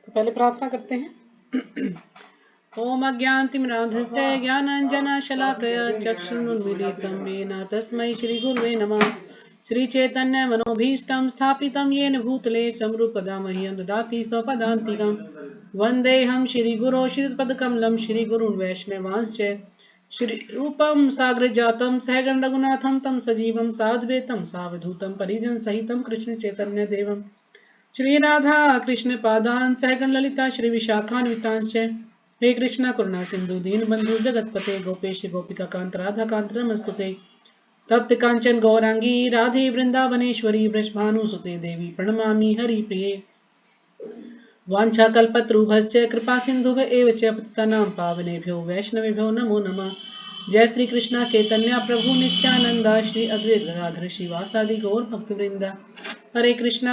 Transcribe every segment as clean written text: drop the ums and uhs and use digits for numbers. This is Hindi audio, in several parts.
तो पहले प्रार्थना करते हैं। ओम अज्ञानतिमिरान्धस्य ज्ञानाञ्जनशलाकया चक्षुरुन्मीलितं येन तस्मै श्रीगुरुवे नमः। श्रीचैतन्यमनोभीष्टं स्थापितं येन भूतले स्वयं मह्यं ददाति स्वपदान्तिकं। वन्देऽहं श्रीगुरो श्रीपदकमलं श्रीगुरुन् वैष्णवांश्च श्रीरूपं साग्रजातं सहगण रघुनाथं तं सजीवं साद्वैतं सावधूतं परिजनसहितं कृष्णचैतन्यदेवं श्री राधा कृष्ण पादान सहगण ललिता श्री विशाखान्वितांश्च हे कृष्ण करुणा सिंधु दीन बंधु जगतपते गोपेश गोपिका कांत राधा कांत नमस्तुते। तप्त कांचन गौरांगी राधे वृंदावनेश्वरी वृषभानुसुते देवी प्रणमामि हरिप्रिये। वाञ्छाकल्पतरुभ्यश्च कृपा सिन्धुभ्य एव च पतितानां पावनेभ्यो वैष्णवेभ्यो नमो नमः। जय श्री कृष्ण चैतन्य प्रभु नित्यानंदा श्री अद्वैत गदाधर श्रीवासादि गौर भक्तवृंद। हरे कृष्णा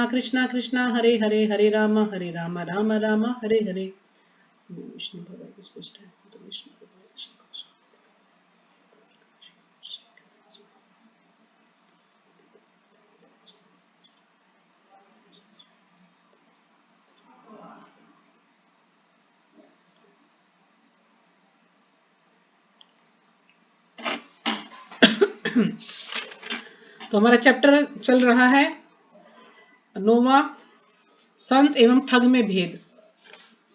कृष्णा कृष्णा हरे हरे हरे राम राम राम हरे हरे। विष्णु भगवान की स्पष्ट है तो विष्णु भगवान तो हमारा चैप्टर चल रहा है 9वां संत एवं ठग में भेद।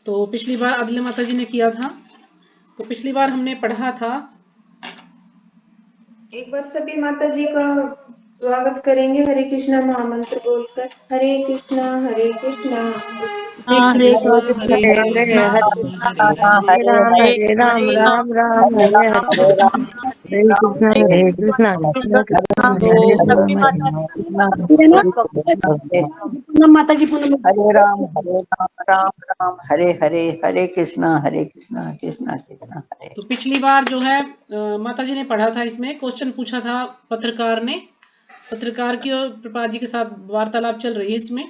तो पिछली बार आदिल्या माता जी ने किया था। तो पिछली बार हमने पढ़ा था, एक बार सभी माता जी का स्वागत करेंगे हरे कृष्णा महामंत्र बोलकर। हरे कृष्णा हरे कृष्णा हरे कृष्ण कृष्ण हरे हरे कृष्ण हरे हरे राम हरे राम राम राम हरे हरे। हरे कृष्ण कृष्ण कृष्ण तो हरे हरे माता जी हरे राम राम राम हरे हरे, हरे कृष्णा कृष्णा कृष्णा हरे। तो पिछली बार जो है माता जी ने पढ़ा था, इसमें क्वेश्चन पूछा था पत्रकार ने। पत्रकार की और प्रपात जी के साथ वार्तालाप चल रही है इसमें।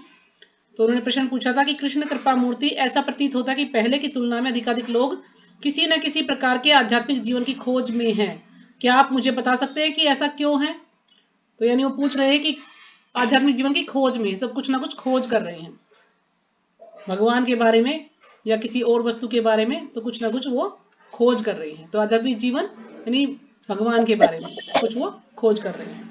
तो उन्होंने प्रश्न पूछा था कि कृष्ण कृपा मूर्ति ऐसा प्रतीत होता है कि पहले की तुलना में अधिकाधिक लोग किसी न किसी प्रकार के आध्यात्मिक जीवन की खोज में हैं। क्या आप मुझे बता सकते हैं कि ऐसा क्यों है? तो यानी वो पूछ रहे हैं कि आध्यात्मिक जीवन की खोज में सब कुछ ना कुछ खोज कर रहे हैं, भगवान के बारे में या किसी और वस्तु के बारे में, तो कुछ ना कुछ वो खोज कर रहे हैं। तो आध्यात्मिक जीवन यानी भगवान के बारे में कुछ वो खोज कर रहे हैं।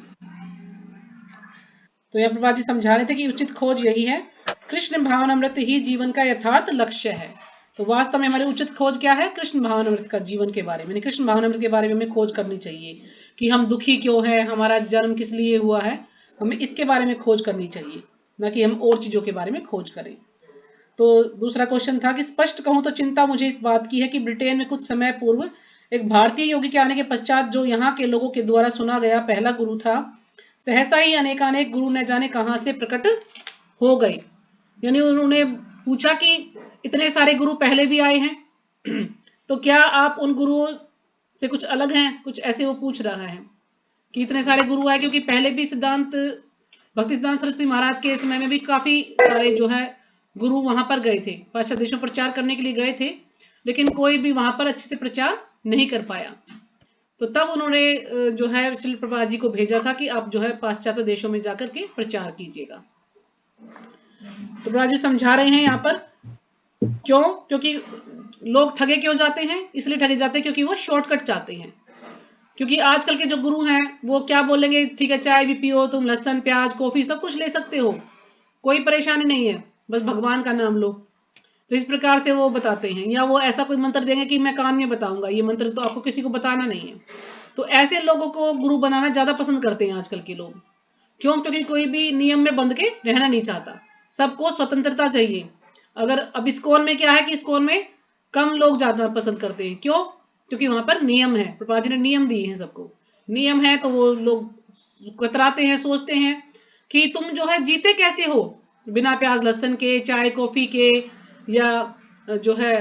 तो यहाँ प्रभा जी समझा रहे थे कि उचित खोज यही है, कृष्ण भावनामृत ही जीवन का यथार्थ लक्ष्य है। तो वास्तव में हमारी उचित खोज क्या है? कृष्ण भावनामृत का जीवन के बारे में, कृष्ण भावनामृत के बारे में हमें खोज करनी चाहिए कि हम दुखी क्यों है, हमारा जन्म किस लिए हुआ है, हमें इसके बारे में खोज करनी चाहिए, ना कि हम और चीजों के बारे में खोज करें। तो दूसरा क्वेश्चन था कि स्पष्ट कहूं तो चिंता मुझे इस बात की है कि ब्रिटेन में कुछ समय पूर्व एक भारतीय योगी के आने के पश्चात जो यहाँ के लोगों के द्वारा सुना गया पहला गुरु था, सहसा ही अनेकानेक गुरु न जाने कहां से प्रकट हो गए। यानी उन्होंने पूछा कि इतने सारे गुरु पहले भी आए हैं तो क्या आप उन गुरुओं से कुछ अलग हैं? कुछ ऐसे वो पूछ रहा है कि इतने सारे गुरु आए, क्योंकि पहले भी भक्ति सिद्धांत सरस्वती महाराज के समय में भी काफी सारे जो है गुरु वहां पर गए थे, पाश्चात्य देशों प्रचार करने के लिए गए थे, लेकिन कोई भी वहां पर अच्छे से प्रचार नहीं कर पाया। तो तब उन्होंने जो है श्री प्रभुपाद जी को भेजा था कि आप जो है पाश्चात्य देशों में जाकर के प्रचार कीजिएगा। तो प्रभुपाद जी समझा रहे हैं यहाँ पर क्यों, क्योंकि लोग ठगे क्यों जाते हैं? इसलिए ठगे जाते हैं क्योंकि वो शॉर्टकट चाहते हैं। क्योंकि आजकल के जो गुरु हैं वो क्या बोलेंगे, ठीक है चाय भी पियो, तुम लहसुन प्याज कॉफी सब कुछ ले सकते हो, कोई परेशानी नहीं है, बस भगवान का नाम लो। तो इस प्रकार से वो बताते हैं, या वो ऐसा कोई मंत्र देंगे कि मैं कान में बताऊंगा, ये मंत्र तो आपको किसी को बताना नहीं है। तो ऐसे लोगों को गुरु बनाना ज्यादा पसंद करते हैं आजकल के लोग। क्यों? क्योंकि कोई भी नियम में बंध के रहना नहीं चाहता, सबको स्वतंत्रता चाहिए। अगर अब इस्कॉन में क्या है कि इस्कॉन में कम लोग ज्यादा पसंद करते हैं। क्यों? क्योंकि वहां पर नियम है, प्रभुपाद जी ने नियम दिए हैं, सबको नियम है, तो वो लोग कतराते हैं, सोचते हैं कि तुम जो है जीते कैसे हो बिना प्याज लहसुन के, चाय कॉफी के, या जो है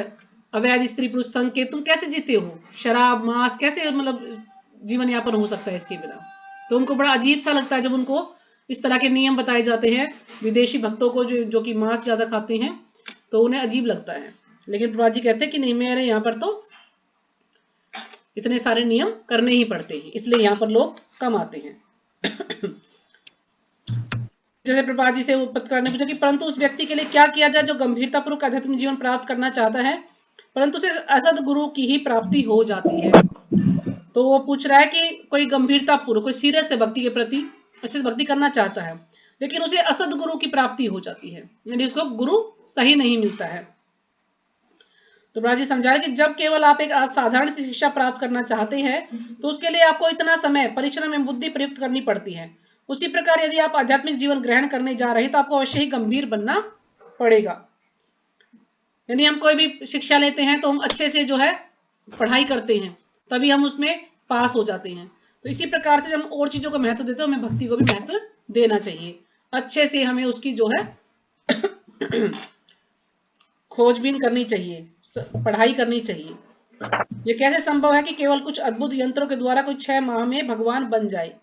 अवैध स्त्री पुरुष संग के, तुम कैसे जीते हो, शराब मांस कैसे मतलब जीवन यापन हो सकता है इसके बिना। तो उनको बड़ा अजीब सा लगता है जब उनको इस तरह के नियम बताए जाते हैं, विदेशी भक्तों को जो कि मांस ज्यादा खाते हैं, तो उन्हें अजीब लगता है। लेकिन प्रभुपाद जी कहते हैं कि नहीं, मेरे यहाँ पर तो इतने सारे नियम करने ही पड़ते हैं, इसलिए यहाँ पर लोग कम आते हैं। जैसे प्रभा जी से पत्रकार ने पूछा कि परंतु उस व्यक्ति के लिए क्या किया जाए जो गंभीरतापूर्वक आध्यात्मिक जीवन प्राप्त करना चाहता है परंतु उसे असद गुरु की ही प्राप्ति हो जाती है। तो वो पूछ रहा है कि कोई गंभीरतापूर्वक, कोई सीरियस है भक्ति के प्रति, अच्छे से भक्ति करना चाहता है लेकिन उसे असद गुरु की प्राप्ति हो जाती है, यानी उसको गुरु सही नहीं मिलता है। तो प्रभा जी समझा रहे कि जब केवल आप एक साधारण सी शिक्षा प्राप्त करना चाहते हैं तो उसके लिए आपको इतना समय, परिश्रम एवं बुद्धि प्रयुक्त करनी पड़ती है। उसी प्रकार यदि आप आध्यात्मिक जीवन ग्रहण करने जा रहे हैं तो आपको अवश्य ही गंभीर बनना पड़ेगा। यदि हम कोई भी शिक्षा लेते हैं तो हम अच्छे से जो है पढ़ाई करते हैं तभी हम उसमें पास हो जाते हैं। तो इसी प्रकार से जब हम और चीजों को महत्व देते हैं हमें भक्ति को भी महत्व देना चाहिए। अच्छे से हमें उसकी जो है खोजबीन करनी चाहिए, पढ़ाई करनी चाहिए। ये कैसे संभव है कि केवल कुछ अद्भुत यंत्रों के द्वारा कोई 6 माह में भगवान बन जाए?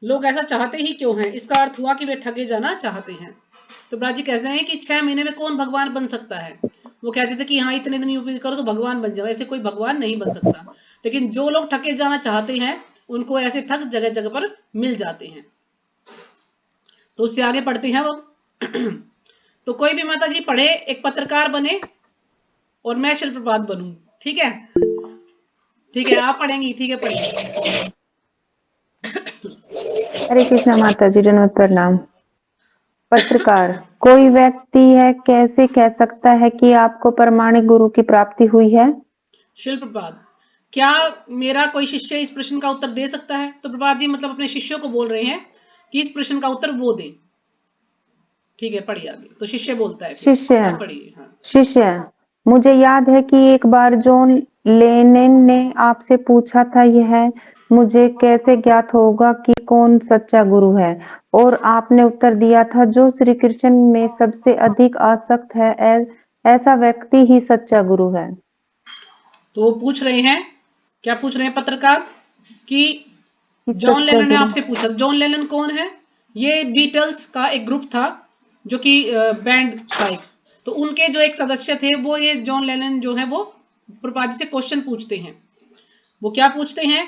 लोग ऐसा चाहते ही क्यों हैं? इसका अर्थ हुआ कि वे ठगे जाना चाहते हैं। तो ब्रज जी कहते हैं कि 6 महीने में कौन भगवान बन सकता है? वो कहते थे कि हाँ इतने दिन यूपी करो तो भगवान बन जाओ, ऐसे कोई भगवान नहीं बन सकता। लेकिन जो लोग ठगे जाना चाहते हैं उनको ऐसे ठग जगह जगह पर मिल जाते हैं। तो उससे आगे पढ़ते हैं वो तो कोई भी माता जी पढ़े, एक पत्रकार बने और मैं शिल प्रभात बनूं, ठीक है? ठीक है, आप पढ़ेंगी, ठीक है पढ़िए। हरे कृष्णा माता जी, दंडवत प्रणाम। पत्रकार, कोई व्यक्ति है कैसे कह सकता है कि आपको प्रमाणिक गुरु की प्राप्ति हुई है? शिल प्रभात, क्या मेरा कोई शिष्य इस प्रश्न का उत्तर दे सकता है? तो प्रभात जी मतलब अपने शिष्यों को बोल रहे हैं कि इस प्रश्न का उत्तर वो दे। ठीक है, पढ़िए आगे। तो शिष्य बोलता है, शिष्य, आप पढ़िए। हाँ। शिष्य, मुझे याद है कि एक बार जॉन लेनिन ने आपसे पूछा था, यह मुझे कैसे ज्ञात होगा कि कौन सच्चा गुरु है? और आपने उत्तर दिया था, जो श्री कृष्ण में सबसे अधिक आसक्त है ऐसा व्यक्ति ही सच्चा गुरु है। तो वो पूछ रहे हैं, क्या पूछ रहे हैं पत्रकार कि जॉन लेनन ने आपसे पूछा। जॉन लेनन कौन है? ये बीटल्स का एक ग्रुप था जो कि बैंड था एक। तो उनके जो एक सदस्य थे वो ये जॉन लेनन जो है वो प्रभुपाद जी से क्वेश्चन पूछते हैं। वो क्या पूछते हैं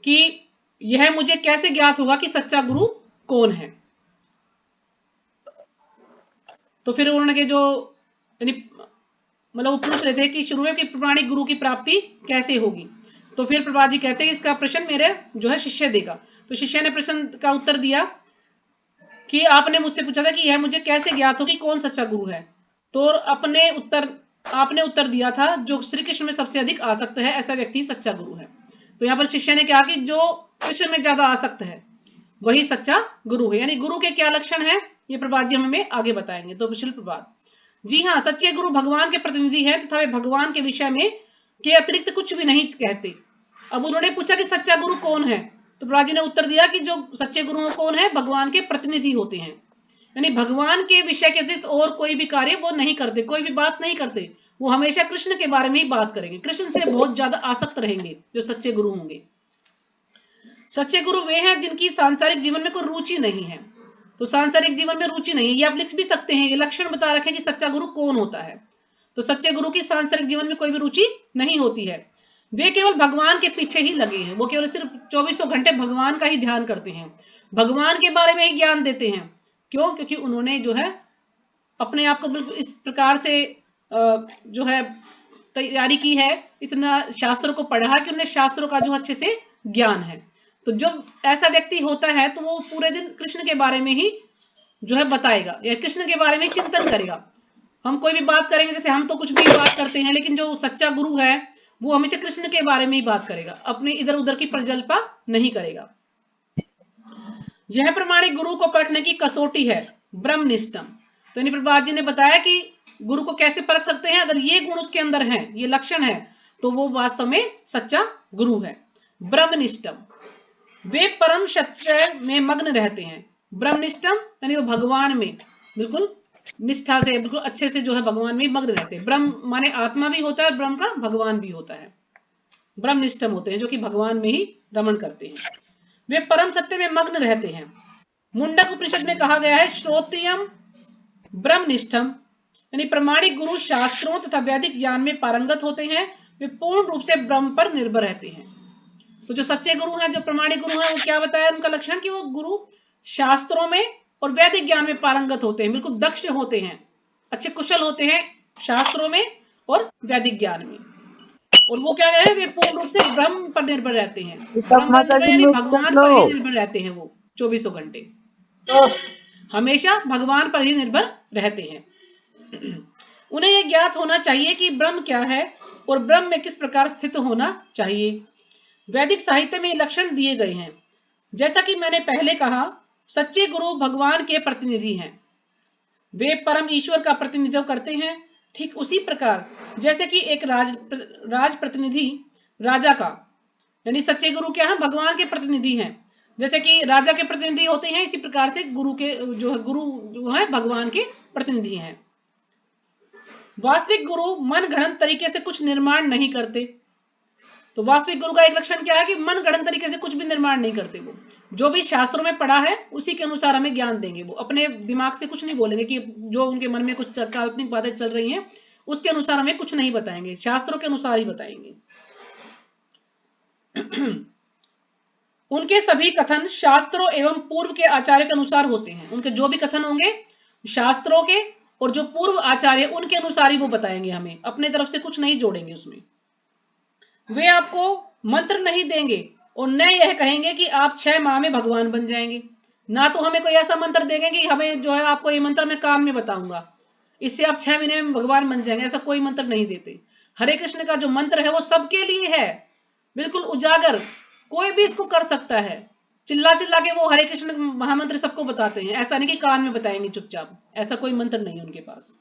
कि यह मुझे कैसे ज्ञात होगा कि सच्चा गुरु कौन है? तो फिर उन्होंने जो यानी मतलब वो पूछ रहे थे कि शुरू में कि प्रमाणिक गुरु की प्राप्ति कैसे होगी। तो फिर प्रभा जी कहते हैं इसका प्रश्न मेरे जो है शिष्य देगा। तो शिष्य ने प्रश्न का उत्तर दिया कि आपने मुझसे पूछा था कि यह मुझे कैसे ज्ञात हो कि कौन सच्चा गुरु है। तो आपने उत्तर दिया था, जो श्री कृष्ण में सबसे अधिक आसक्त है ऐसा व्यक्ति सच्चा गुरु है। तो यहाँ पर शिष्य ने कहा कि जो कृष्ण में ज्यादा आसक्त है वही सच्चा गुरु है। यानी गुरु के क्या लक्षण है ये प्रभात जी हमें आगे बताएंगे। तो शिल प्रभात जी हाँ, सच्चे गुरु भगवान के प्रतिनिधि हैं तथा वे भगवान के विषय में के अतिरिक्त कुछ भी नहीं कहते। अब उन्होंने पूछा कि सच्चा गुरु कौन है? तो प्रभा जी ने उत्तर दिया कि जो सच्चे गुरु कौन है? भगवान के प्रतिनिधि होते हैं। यानी भगवान के विषय के अतिरिक्त और कोई भी कार्य वो नहीं करते, कोई भी बात नहीं करते। वो हमेशा कृष्ण के बारे में ही बात करेंगे, कृष्ण से बहुत ज्यादा आसक्त रहेंगे जो सच्चे गुरु होंगे। सच्चे गुरु वे हैं जिनकी सांसारिक जीवन में कोई रुचि नहीं है। तो सांसारिक जीवन में रुचि नहीं है, ये आप लिख भी सकते हैं। ये लक्षण बता रखे कि सच्चा गुरु कौन होता है। तो सच्चे गुरु की सांसारिक जीवन में कोई भी रुचि नहीं होती है। वे केवल भगवान के पीछे ही लगे हैं। वो केवल सिर्फ 24 घंटे भगवान का ही ध्यान करते हैं, भगवान के बारे में ही ज्ञान देते हैं। क्यों? क्योंकि उन्होंने जो है अपने आप को बिल्कुल इस प्रकार से जो है तैयारी की है, इतना शास्त्रों को पढ़ा है कि उन्हें शास्त्रों का जो अच्छे से ज्ञान है। तो जब ऐसा व्यक्ति होता है तो वो पूरे दिन कृष्ण के बारे में ही जो है बताएगा या कृष्ण के बारे में चिंतन करेगा। हम कोई भी बात करेंगे, जैसे हम तो कुछ भी बात करते हैं, लेकिन जो सच्चा गुरु है वो हमेशा कृष्ण के बारे में ही बात करेगा, अपने इधर उधर की प्रजल्पा नहीं करेगा। यह प्रमाणिक गुरु को परखने की कसौटी है, ब्रह्मनिष्ठम। तो प्रभुपाद जी ने बताया कि गुरु को कैसे परख सकते हैं। अगर ये गुण उसके अंदर है, ये लक्षण है, तो वो वास्तव में सच्चा गुरु है। ब्रह्मनिष्ठम, वे परम सत्य में मग्न रहते हैं। ब्रह्मनिष्ठम यानी वो भगवान में बिल्कुल निष्ठा से, बिल्कुल अच्छे से जो है भगवान में मग्न रहते हैं। ब्रह्म माने आत्मा भी होता है, ब्रह्म का भगवान भी होता है। ब्रह्मनिष्ठम होते हैं जो कि भगवान में ही रमण करते हैं। वे परम सत्य में मग्न रहते हैं। मुंडक उपनिषद में कहा गया है, श्रोत्रियम ब्रह्मनिष्ठम, यानी प्रमाणिक गुरु शास्त्रों तथा वैदिक ज्ञान में पारंगत होते हैं। वे पूर्ण रूप से ब्रह्म पर निर्भर रहते हैं। तो जो सच्चे गुरु हैं, जो प्रमाणिक गुरु हैं, वो क्या बताया उनका लक्षण कि वो गुरु शास्त्रों में और वैदिक ज्ञान में पारंगत होते हैं, बिल्कुल दक्ष होते हैं, अच्छे कुशल होते हैं शास्त्रों में और वैदिक ज्ञान में। और वो क्या है, वे पूर्ण रूप से ब्रह्म पर निर्भर रहते हैं। ब्रह्म पर निर्भर यानी भगवान पर ही निर्भर रहते हैं, वो 24 घंटे हमेशा भगवान पर ही निर्भर रहते हैं। उन्हें यह ज्ञात होना चाहिए कि ब्रह्म क्या है और ब्रह्म में किस प्रकार स्थित होना चाहिए। वैदिक साहित्य में लक्षण दिए गए हैं। जैसा कि मैंने पहले कहा, सच्चे गुरु भगवान के प्रतिनिधि हैं, वे परम ईश्वर का प्रतिनिधित्व करते हैं। ठीक उसी प्रकार जैसे कि एक राज प्रतिनिधि राजा का, यानी सच्चे गुरु क्या है, भगवान के प्रतिनिधि हैं। जैसे कि राजा के प्रतिनिधि होते हैं, इसी प्रकार से गुरु के जो है, गुरु जो है भगवान के प्रतिनिधि हैं। वास्तविक गुरु मन गढ़ंत तरीके से कुछ निर्माण नहीं करते। तो वास्तविक गुरु का एक लक्षण क्या है कि मन गढ़ंत तरीके से कुछ भी निर्माण नहीं करते। वो जो भी शास्त्रों में पढ़ा है उसी के अनुसार हमें ज्ञान देंगे। वो अपने दिमाग से कुछ नहीं बोलेंगे कि जो उनके मन में कुछ काल्पनिक बातें चल रही हैं उसके अनुसार हमें कुछ नहीं बताएंगे, शास्त्रों के अनुसार ही बताएंगे। उनके सभी कथन शास्त्रों एवं पूर्व के आचार्य के अनुसार होते हैं। उनके जो भी कथन होंगे शास्त्रों के और जो पूर्व आचार्य उनके अनुसार ही वो बताएंगे, हमें अपने तरफ से कुछ नहीं जोड़ेंगे उसमें। वे आपको मंत्र नहीं देंगे और न यह कहेंगे कि आप 6 माह में भगवान बन जाएंगे। ना तो हमें कोई ऐसा मंत्र देंगे कि हमें जो है आपको ये मंत्र मैं काम में बताऊंगा, इससे आप 6 महीने में भगवान बन जाएंगे, ऐसा कोई मंत्र नहीं देते। हरे कृष्ण का जो मंत्र है वो सबके लिए है, बिल्कुल उजागर, कोई भी इसको कर सकता है। चिल्ला चिल्ला के वो हरे कृष्ण महामंत्र सबको बताते हैं, ऐसा नहीं कि कान में बताएंगे चुपचाप, ऐसा कोई मंत्र नहीं है उनके पास।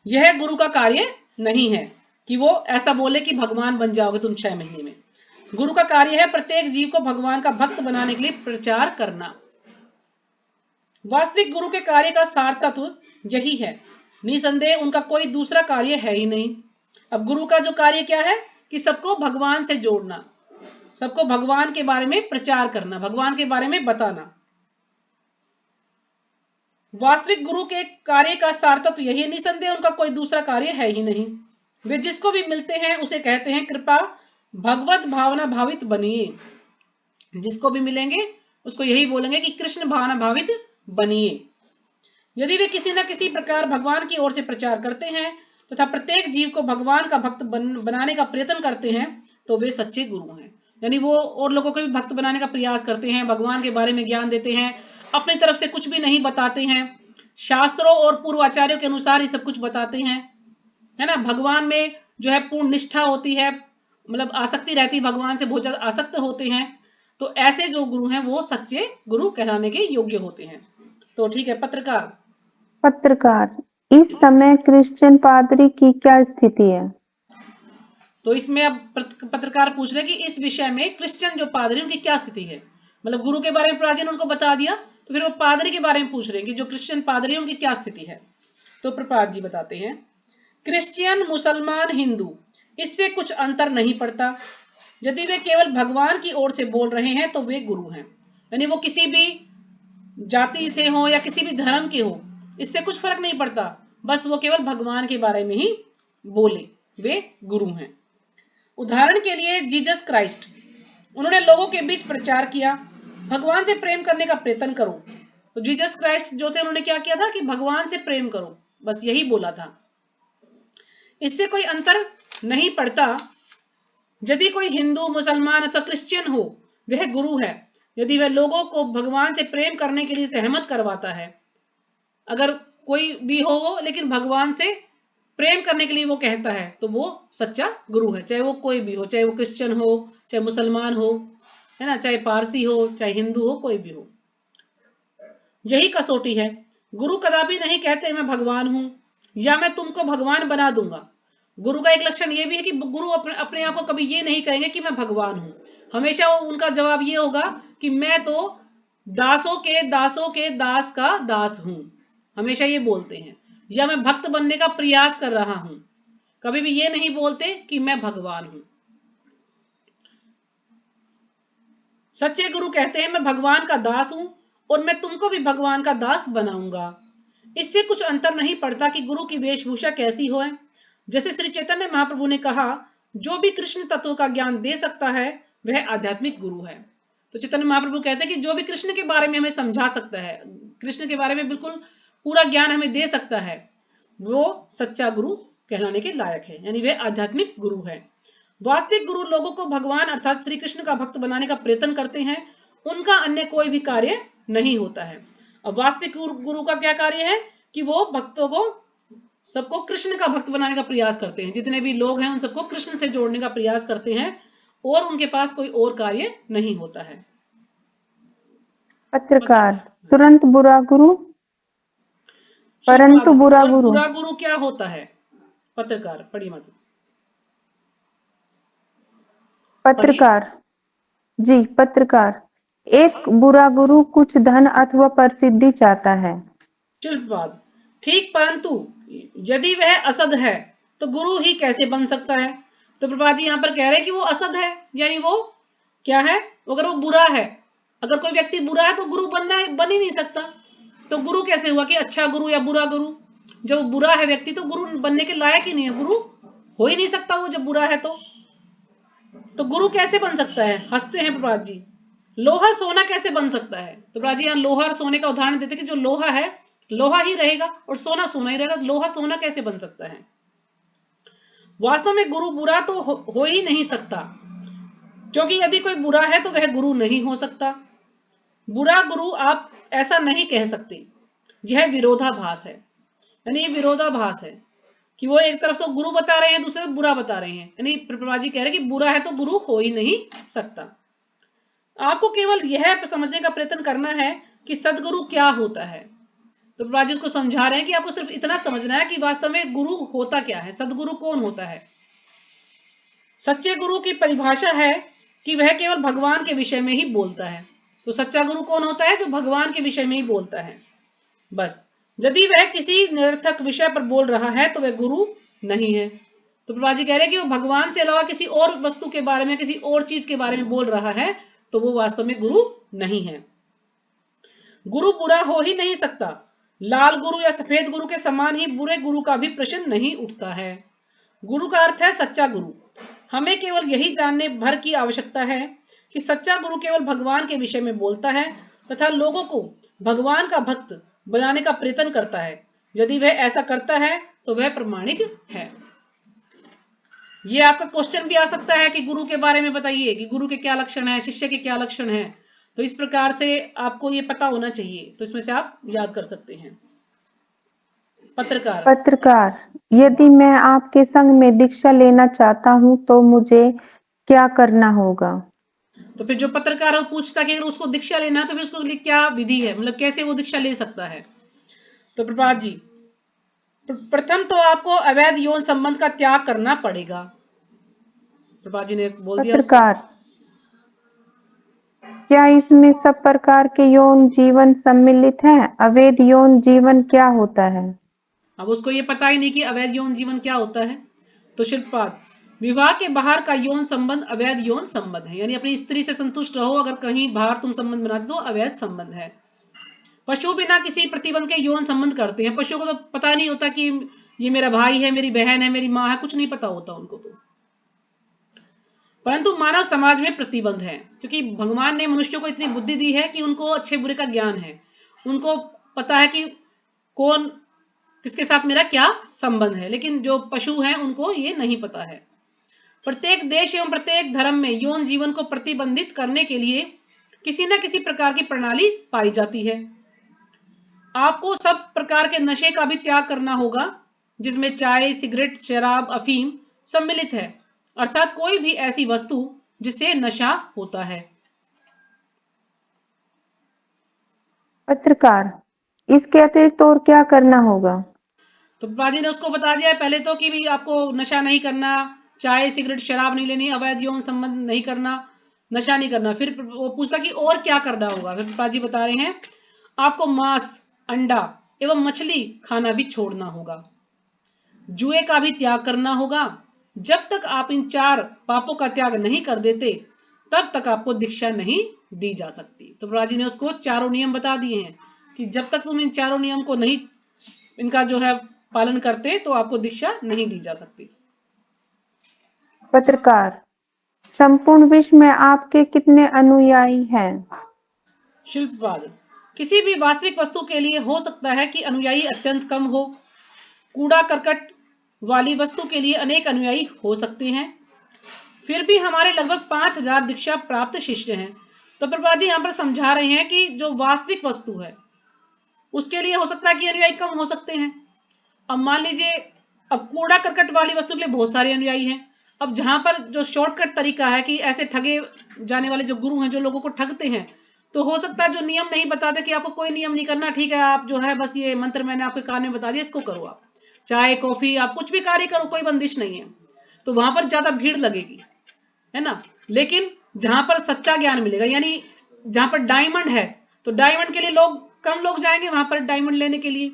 यह गुरु का कार्य नहीं है कि वो ऐसा बोले कि भगवान बन जाओगे तुम 6 महीने में। गुरु का कार्य है प्रत्येक जीव को भगवान का भक्त बनाने के लिए प्रचार करना। वास्तविक गुरु के कार्य का सार तत्व यही है, निसंदेह उनका कोई दूसरा कार्य है ही नहीं। अब गुरु का जो कार्य क्या है कि सबको भगवान से जोड़ना, सबको भगवान के बारे में प्रचार करना, भगवान के बारे में बताना। वास्तविक गुरु के कार्य का सार तत्व यही है, निसंदेह उनका कोई दूसरा कार्य है ही नहीं। वे जिसको भी मिलते हैं उसे कहते हैं कृपा भगवत भावना भावित बनिए। जिसको भी मिलेंगे उसको यही बोलेंगे कि कृष्ण भावना भावित बनिए। यदि वे किसी न किसी प्रकार भगवान की ओर से प्रचार करते हैं तथा प्रत्येक जीव को भगवान का भक्त बनाने का प्रयत्न करते हैं तो वे सच्चे गुरु हैं। यानी वो और लोगों को भी भक्त बनाने का प्रयास करते हैं, भगवान के बारे में ज्ञान देते हैं, अपनी तरफ से कुछ भी नहीं बताते हैं, शास्त्रों और पूर्वाचार्यों के अनुसार ही सब कुछ बताते हैं, है ना। भगवान में जो है पूर्ण निष्ठा होती है, मतलब आसक्ति रहती है, भगवान से बहुत ज्यादा आसक्त होते हैं। तो ऐसे जो गुरु हैं वो सच्चे गुरु कहलाने के योग्य होते हैं। तो ठीक है, पत्रकार, इस समय क्रिश्चियन पादरी की क्या स्थिति है? तो इसमें अब पत्रकार पूछ रहे कि इस विषय में क्रिश्चियन जो पादरी उनकी क्या स्थिति है। मतलब गुरु के बारे में प्राचीन उनको बता दिया, तो फिर वो पादरी के बारे में पूछ रहे हैं कि जो क्रिश्चियन पादरी उनकी क्या स्थिति है। तो प्रपात जी बताते हैं, क्रिश्चियन, मुसलमान, हिंदू, इससे कुछ अंतर नहीं पड़ता। यदि वे केवल भगवान की ओर से बोल रहे हैं तो वे गुरु हैं। यानी वो किसी भी जाति से हो या किसी भी धर्म के हो, इससे कुछ फर्क नहीं पड़ता, बस वो केवल भगवान के बारे में ही बोले, वे गुरु हैं। उदाहरण के लिए जीसस क्राइस्ट, उन्होंने लोगों के बीच प्रचार किया भगवान से प्रेम करने का प्रयत्न करो। तो जीसस क्राइस्ट जो थे उन्होंने क्या किया था कि भगवान से प्रेम करो, बस यही बोला था। इससे कोई अंतर नहीं पड़ता। यदि कोई हिंदू, मुसलमान अथवा क्रिश्चियन हो, वह गुरु है यदि वह लोगों को भगवान से प्रेम करने के लिए सहमत करवाता है। अगर कोई भी हो वो, लेकिन भगवान से प्रेम करने के लिए वो कहता है तो वो सच्चा गुरु है, चाहे वो कोई भी हो, चाहे वो क्रिश्चियन हो, चाहे मुसलमान हो, है ना, चाहे पारसी हो, चाहे हिंदू हो, कोई भी हो। यही कसौटी है। गुरु कदापि नहीं कहते मैं भगवान हूं या मैं तुमको भगवान बना दूंगा। गुरु का एक लक्षण ये भी है कि गुरु अपने आप को कभी ये नहीं कहेंगे कि मैं भगवान हूं। हमेशा उनका जवाब ये होगा कि मैं तो दासों के दास का दास हूं, हमेशा ये बोलते हैं। या मैं भक्त बनने का प्रयास कर रहा हूं, कभी भी ये नहीं बोलते कि मैं भगवान हूं। सच्चे गुरु कहते हैं मैं भगवान का दास हूं और मैं तुमको भी भगवान का दास बनाऊंगा। इससे कुछ अंतर नहीं पड़ता कि गुरु की वेशभूषा कैसी हो। जैसे श्री चैतन्य महाप्रभु ने कहा जो भी कृष्ण तत्व का ज्ञान दे सकता है वह आध्यात्मिक गुरु है। तो चैतन्य महाप्रभु कहते हैं कि जो भी कृष्ण के बारे में हमें समझा सकता है, कृष्ण के बारे में बिल्कुल पूरा ज्ञान हमें दे सकता है, वो सच्चा गुरु कहलाने के लायक है, यानी वह आध्यात्मिक गुरु है। वास्तविक गुरु लोगों को भगवान अर्थात श्री कृष्ण का भक्त बनाने का प्रयत्न करते हैं, उनका अन्य कोई भी कार्य नहीं होता है। अब वास्तविक गुरु का क्या कार्य है कि वो भक्तों को सबको कृष्ण का भक्त बनाने का प्रयास करते हैं, जितने भी लोग हैं उन सबको कृष्ण से जोड़ने का प्रयास करते हैं, और उनके पास कोई और कार्य नहीं होता है। पत्रकार, तुरंत बुरा गुरु, परंतु बुरा गुरु। बुरा गुरु क्या होता है? पत्रकार पढ़िए माता। पत्रकार जी, पत्रकार, एक बुरा गुरु कुछ धन अथवा प्रसिद्धि चाहता है। शिल्पवाद, ठीक, परंतु यदि वह असद है तो गुरु ही कैसे बन सकता है? तो प्रभा जी यहाँ पर कह रहे हैं कि वो असद है, यानी वो क्या है? अगर वो बुरा है, अगर कोई व्यक्ति बुरा है तो गुरु बन ही नहीं सकता। तो गुरु कैसे हुआ कि अच्छा गुरु या बुरा गुरु? जब बुरा है व्यक्ति तो गुरु बनने के लायक ही नहीं है, गुरु हो ही नहीं सकता वो जब बुरा है। तो गुरु कैसे बन सकता है? हंसते हैं प्रभात जी। लोहा सोना कैसे बन सकता है? तो प्रभात जी यहाँ लोहा और सोने का उदाहरण देते कि जो लोहा है लोहा ही रहेगा और सोना सोना ही रहेगा, लोहा सोना कैसे बन सकता है? वास्तव में गुरु बुरा तो हो ही नहीं सकता, क्योंकि यदि कोई बुरा है तो वह गुरु नहीं हो सकता। बुरा गुरु आप ऐसा नहीं कह सकते, यह विरोधाभास है। यानी ये विरोधाभास है कि वो एक तरफ तो गुरु बता रहे हैं, दूसरे तरफ बुरा बता रहे हैं। यानी प्रभा जी कह रहे हैं कि बुरा है तो गुरु हो ही नहीं सकता। आपको केवल यह समझने का प्रयत्न करना है कि सदगुरु क्या होता है। तो प्रभा जी उसको समझा रहे हैं कि आपको सिर्फ इतना समझना है कि वास्तव में गुरु होता क्या है, सदगुरु कौन होता है। सच्चे गुरु की परिभाषा है कि वह केवल भगवान के विषय में ही बोलता है। तो सच्चा गुरु कौन होता है? जो भगवान के विषय में ही बोलता है बस। यदि वह किसी निरर्थक विषय पर बोल रहा है तो वह गुरु नहीं है। तो प्रभा जी कह रहे हैं कि वो भगवान से अलावा किसी और वस्तु के बारे में, किसी और चीज के बारे में बोल रहा है तो वो वास्तव में गुरु नहीं है। गुरु बुरा हो ही नहीं सकता। लाल गुरु या सफेद गुरु के समान ही बुरे गुरु का भी प्रश्न नहीं उठता है। गुरु का अर्थ है सच्चा गुरु। हमें केवल यही जानने भर की आवश्यकता है कि सच्चा गुरु केवल भगवान के विषय में बोलता है तथा लोगों को भगवान का भक्त बनाने का प्रयत्न करता है। यदि वह ऐसा करता है तो वह प्रमाणिक है। ये आपका क्वेश्चन भी आ सकता है कि गुरु के बारे में बताइए कि गुरु के क्या लक्षण है, शिष्य के क्या लक्षण है। तो इस प्रकार से आपको ये पता होना चाहिए, तो इसमें से आप याद कर सकते हैं। पत्रकार, यदि मैं आपके संग में दीक्षा लेना चाहता हूँ तो मुझे क्या करना होगा? तो फिर जो पत्रकार है वो पूछता कि अगर उसको दीक्षा लेना है तो फिर उसको लिए क्या विधि है, मतलब कैसे वो दीक्षा ले सकता है। तो प्रभात जी, प्रथम तो आपको अवैध यौन संबंध का त्याग करना पड़ेगा। प्रभात जी ने बोल दिया पत्रकार, क्या इसमें सब प्रकार के यौन जीवन सम्मिलित है? अवैध यौन जीवन क्या होता है? अब उसको ये पता ही नहीं कि अवैध यौन जीवन क्या होता है। तो शिल्पपात, विवाह के बाहर का यौन संबंध अवैध यौन संबंध है, यानी अपनी स्त्री से संतुष्ट रहो, अगर कहीं बाहर तुम संबंध बनाते तो अवैध संबंध है। पशु बिना किसी प्रतिबंध के यौन संबंध करते हैं। पशु को तो पता नहीं होता कि ये मेरा भाई है, मेरी बहन है, मेरी माँ है, कुछ नहीं पता होता उनको तो। परंतु मानव समाज में प्रतिबंध है, क्योंकि भगवान ने मनुष्यों को इतनी बुद्धि दी है कि उनको अच्छे बुरे का ज्ञान है। उनको पता है कि कौन किसके साथ मेरा क्या संबंध है, लेकिन जो पशु हैं उनको ये नहीं पता है। प्रत्येक देश एवं प्रत्येक धर्म में यौन जीवन को प्रतिबंधित करने के लिए किसी न किसी प्रकार की प्रणाली पाई जाती है। आपको सब प्रकार के नशे का भी त्याग करना होगा, जिसमें चाय, सिगरेट, शराब, अफीम सम्मिलित है, अर्थात कोई भी ऐसी वस्तु जिससे नशा होता है। पत्रकार, इसके अतिरिक्त और क्या करना होगा? तो बाजी ने उसको बता दिया पहले तो कि भी आपको नशा नहीं करना, चाय, सिगरेट, शराब नहीं लेनी, अवैध यौन संबंध नहीं करना, नशा नहीं करना। फिर वो पूछता कि और क्या करना होगा। फिर बाजी बता रहे हैं आपको मांस, अंडा एवं मछली खाना भी छोड़ना होगा, जुए का भी त्याग करना होगा। जब तक आप इन 4 पापों का त्याग नहीं कर देते तब तक आपको दीक्षा नहीं दी जा सकती। तो प्रभा जी ने उसको 4 नियम बता दिए हैं कि जब तक तुम इन 4 नियम को नहीं, इनका जो है पालन करते तो आपको दीक्षा नहीं दी जा सकती। पत्रकार, संपूर्ण विश्व में आपके कितने अनुयायी हैं? शिल्पवाद, किसी भी वास्तविक वस्तु के लिए हो सकता है कि अनुयायी अत्यंत कम हो। कूड़ा करकट वाली वस्तु के लिए अनेक अनुयायी हो सकते हैं। फिर भी हमारे लगभग 5000 दीक्षा प्राप्त शिष्य हैं। तो प्रभुपाद जी यहाँ पर समझा रहे हैं कि जो वास्तविक वस्तु है उसके लिए हो सकता है कि अनुयायी कम हो सकते हैं। अब मान लीजिए, अब कूड़ा करकट वाली वस्तु के लिए बहुत सारे अनुयायी हैं। अब जहां पर जो शॉर्टकट तरीका है कि ऐसे ठगे जाने वाले जो गुरु हैं जो लोगों को ठगते हैं, तो हो सकता है जो नियम नहीं बताते कि आपको कोई नियम नहीं करना, ठीक है, आप जो है बस ये मंत्र मैंने आपके कान में बता दिया, इसको करो, आप चाय कॉफी आप कुछ भी कार्य करो, कोई बंदिश नहीं है। तो वहां पर ज्यादा भीड़ लगेगी, है ना। लेकिन जहां पर सच्चा ज्ञान मिलेगा, यानी जहां पर डायमंड है, तो डायमंड के लिए कम लोग जाएंगे वहां पर डायमंड लेने के लिए,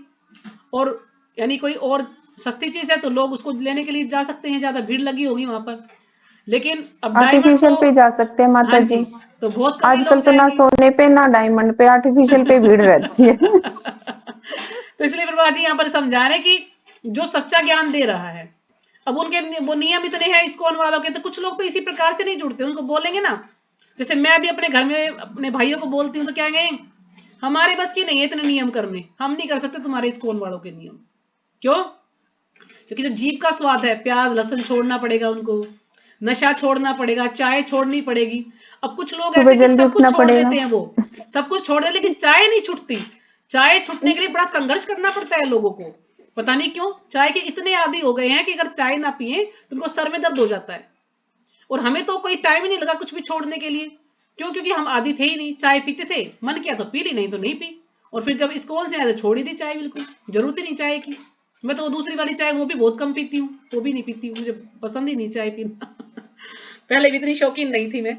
और यानी कोई और सस्ती चीज है तो लोग उसको लेने के लिए जा सकते हैं, ज्यादा भीड़ लगी होगी वहां पर। लेकिन अब डायमंड आर्टिफिशियल तो पे जा सकते हैं माता हाँ जी। जी, तो बहुत कम ही आजकल लोग तो ना जाएंगे। सोने पे ना डायमंड पे, आर्टिफिशियल पे भीड़ रहती है। तो इसलिए प्रभा जी यहाँ पर समझा रहे कि जो सच्चा ज्ञान दे रहा है, अब उनके वो नियम इतने हैं इस्कॉन वालों के, तो कुछ लोग तो इसी प्रकार से नहीं जुड़ते, उनको बोलेंगे ना, जैसे मैं भी अपने घर में अपने भाइयों को बोलती हूँ तो क्या कहेंगे, हमारे बस की नहीं है इतने नियम करने, हम नहीं कर सकते तुम्हारे इस्कॉन वालों के नियम। क्यों? क्योंकि जो जीभ का स्वाद है, प्याज लहसुन छोड़ना पड़ेगा उनको, नशा छोड़ना पड़ेगा, चाय छोड़नी पड़ेगी। अब कुछ लोग सुबह ऐसे कि जल्दी सब कुछ उठना छोड़ पड़ेगा। देते हैं, वो सब कुछ छोड़ देते, लेकिन चाय नहीं छूटती। चाय छूटने के लिए बड़ा संघर्ष करना पड़ता है लोगों को, पता नहीं क्यों। चाय के इतने आदी हो गए हैं कि अगर चाय ना पिए तो उनको सर में दर्द हो जाता है। और हमें तो कोई टाइम ही नहीं लगा कुछ भी छोड़ने के लिए। क्यों? क्योंकि हम आदी थे ही नहीं, चाय पीते थे, मन किया तो पी ली, नहीं तो नहीं पी। और फिर जब इस्कॉन से आए तो छोड़ ही दी चाय, बिल्कुल जरूरत ही नहीं चाय की। मैं तो वो दूसरी वाली चाय वो भी बहुत कम पीती हूँ, वो भी नहीं पीती, मुझे पसंद ही नहीं चाय पीना। पहले भी इतनी शौकीन नहीं थी मैं,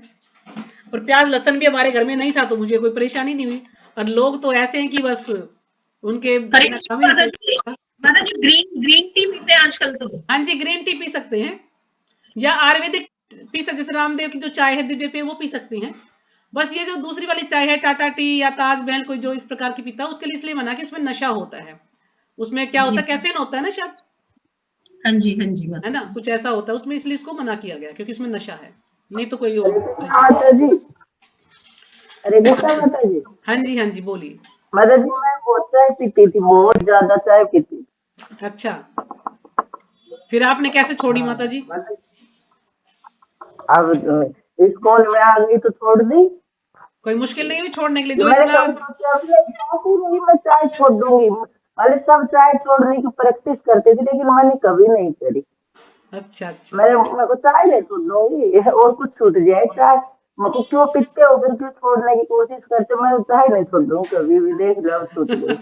और प्याज लहसुन भी हमारे घर में नहीं था तो मुझे कोई परेशानी नहीं हुई। और लोग तो ऐसे हैं कि बस उनके बिना काम ही नहीं चलता। माता जी ग्रीन टी पीते हैं आजकल तो। हाँ जी, ग्रीन टी पी सकते हैं, या आयुर्वेदिक पी सकते, जैसे रामदेव की जो चाय है दिव्य पे, वो पी सकते हैं। बस ये जो दूसरी वाली चाय है टाटा टी या ताज महल, कोई जो इस प्रकार की पीता है, उसके लिए इसलिए मना कि उसमें नशा होता है। उसमें क्या होता है, कैफीन होता है ना शायद, हाँ जी है ना, कुछ ऐसा होता है उसमें, इसलिए इसको मना किया गया क्योंकि उसमें नशा है, नहीं तो कोई माता जी, अरे कृष्णा माता जी। हाँ जी, हाँ जी, बोलिए। माता जी मैं बहुत चाय पीती थी, बहुत ज्यादा चाय पीती। अच्छा, फिर आपने कैसे छोड़ी माता जी? अब इस्कॉन में आ गई तो छोड़ दी। कोई मुश्किल नहीं हुई छोड़ने के लिए? जो मैंने इतना कभी सोचा अपने चाहती नहीं मैं चाय छोड़ दूंगी, अरे सब चाय छोड़ने की प्रैक्टिस करते थे लेकिन मैंने कभी नहीं करी। अच्छा अच्छा, मेरे को चाय नहीं छोड़ दूंगी और कुछ छूट जाए चाय, मेरे को क्यों पीते हो फिर क्यों छोड़ने की कोशिश करते, मैं चाय नहीं छोड़ दूंगी कभी भी, देख लो छूट गई।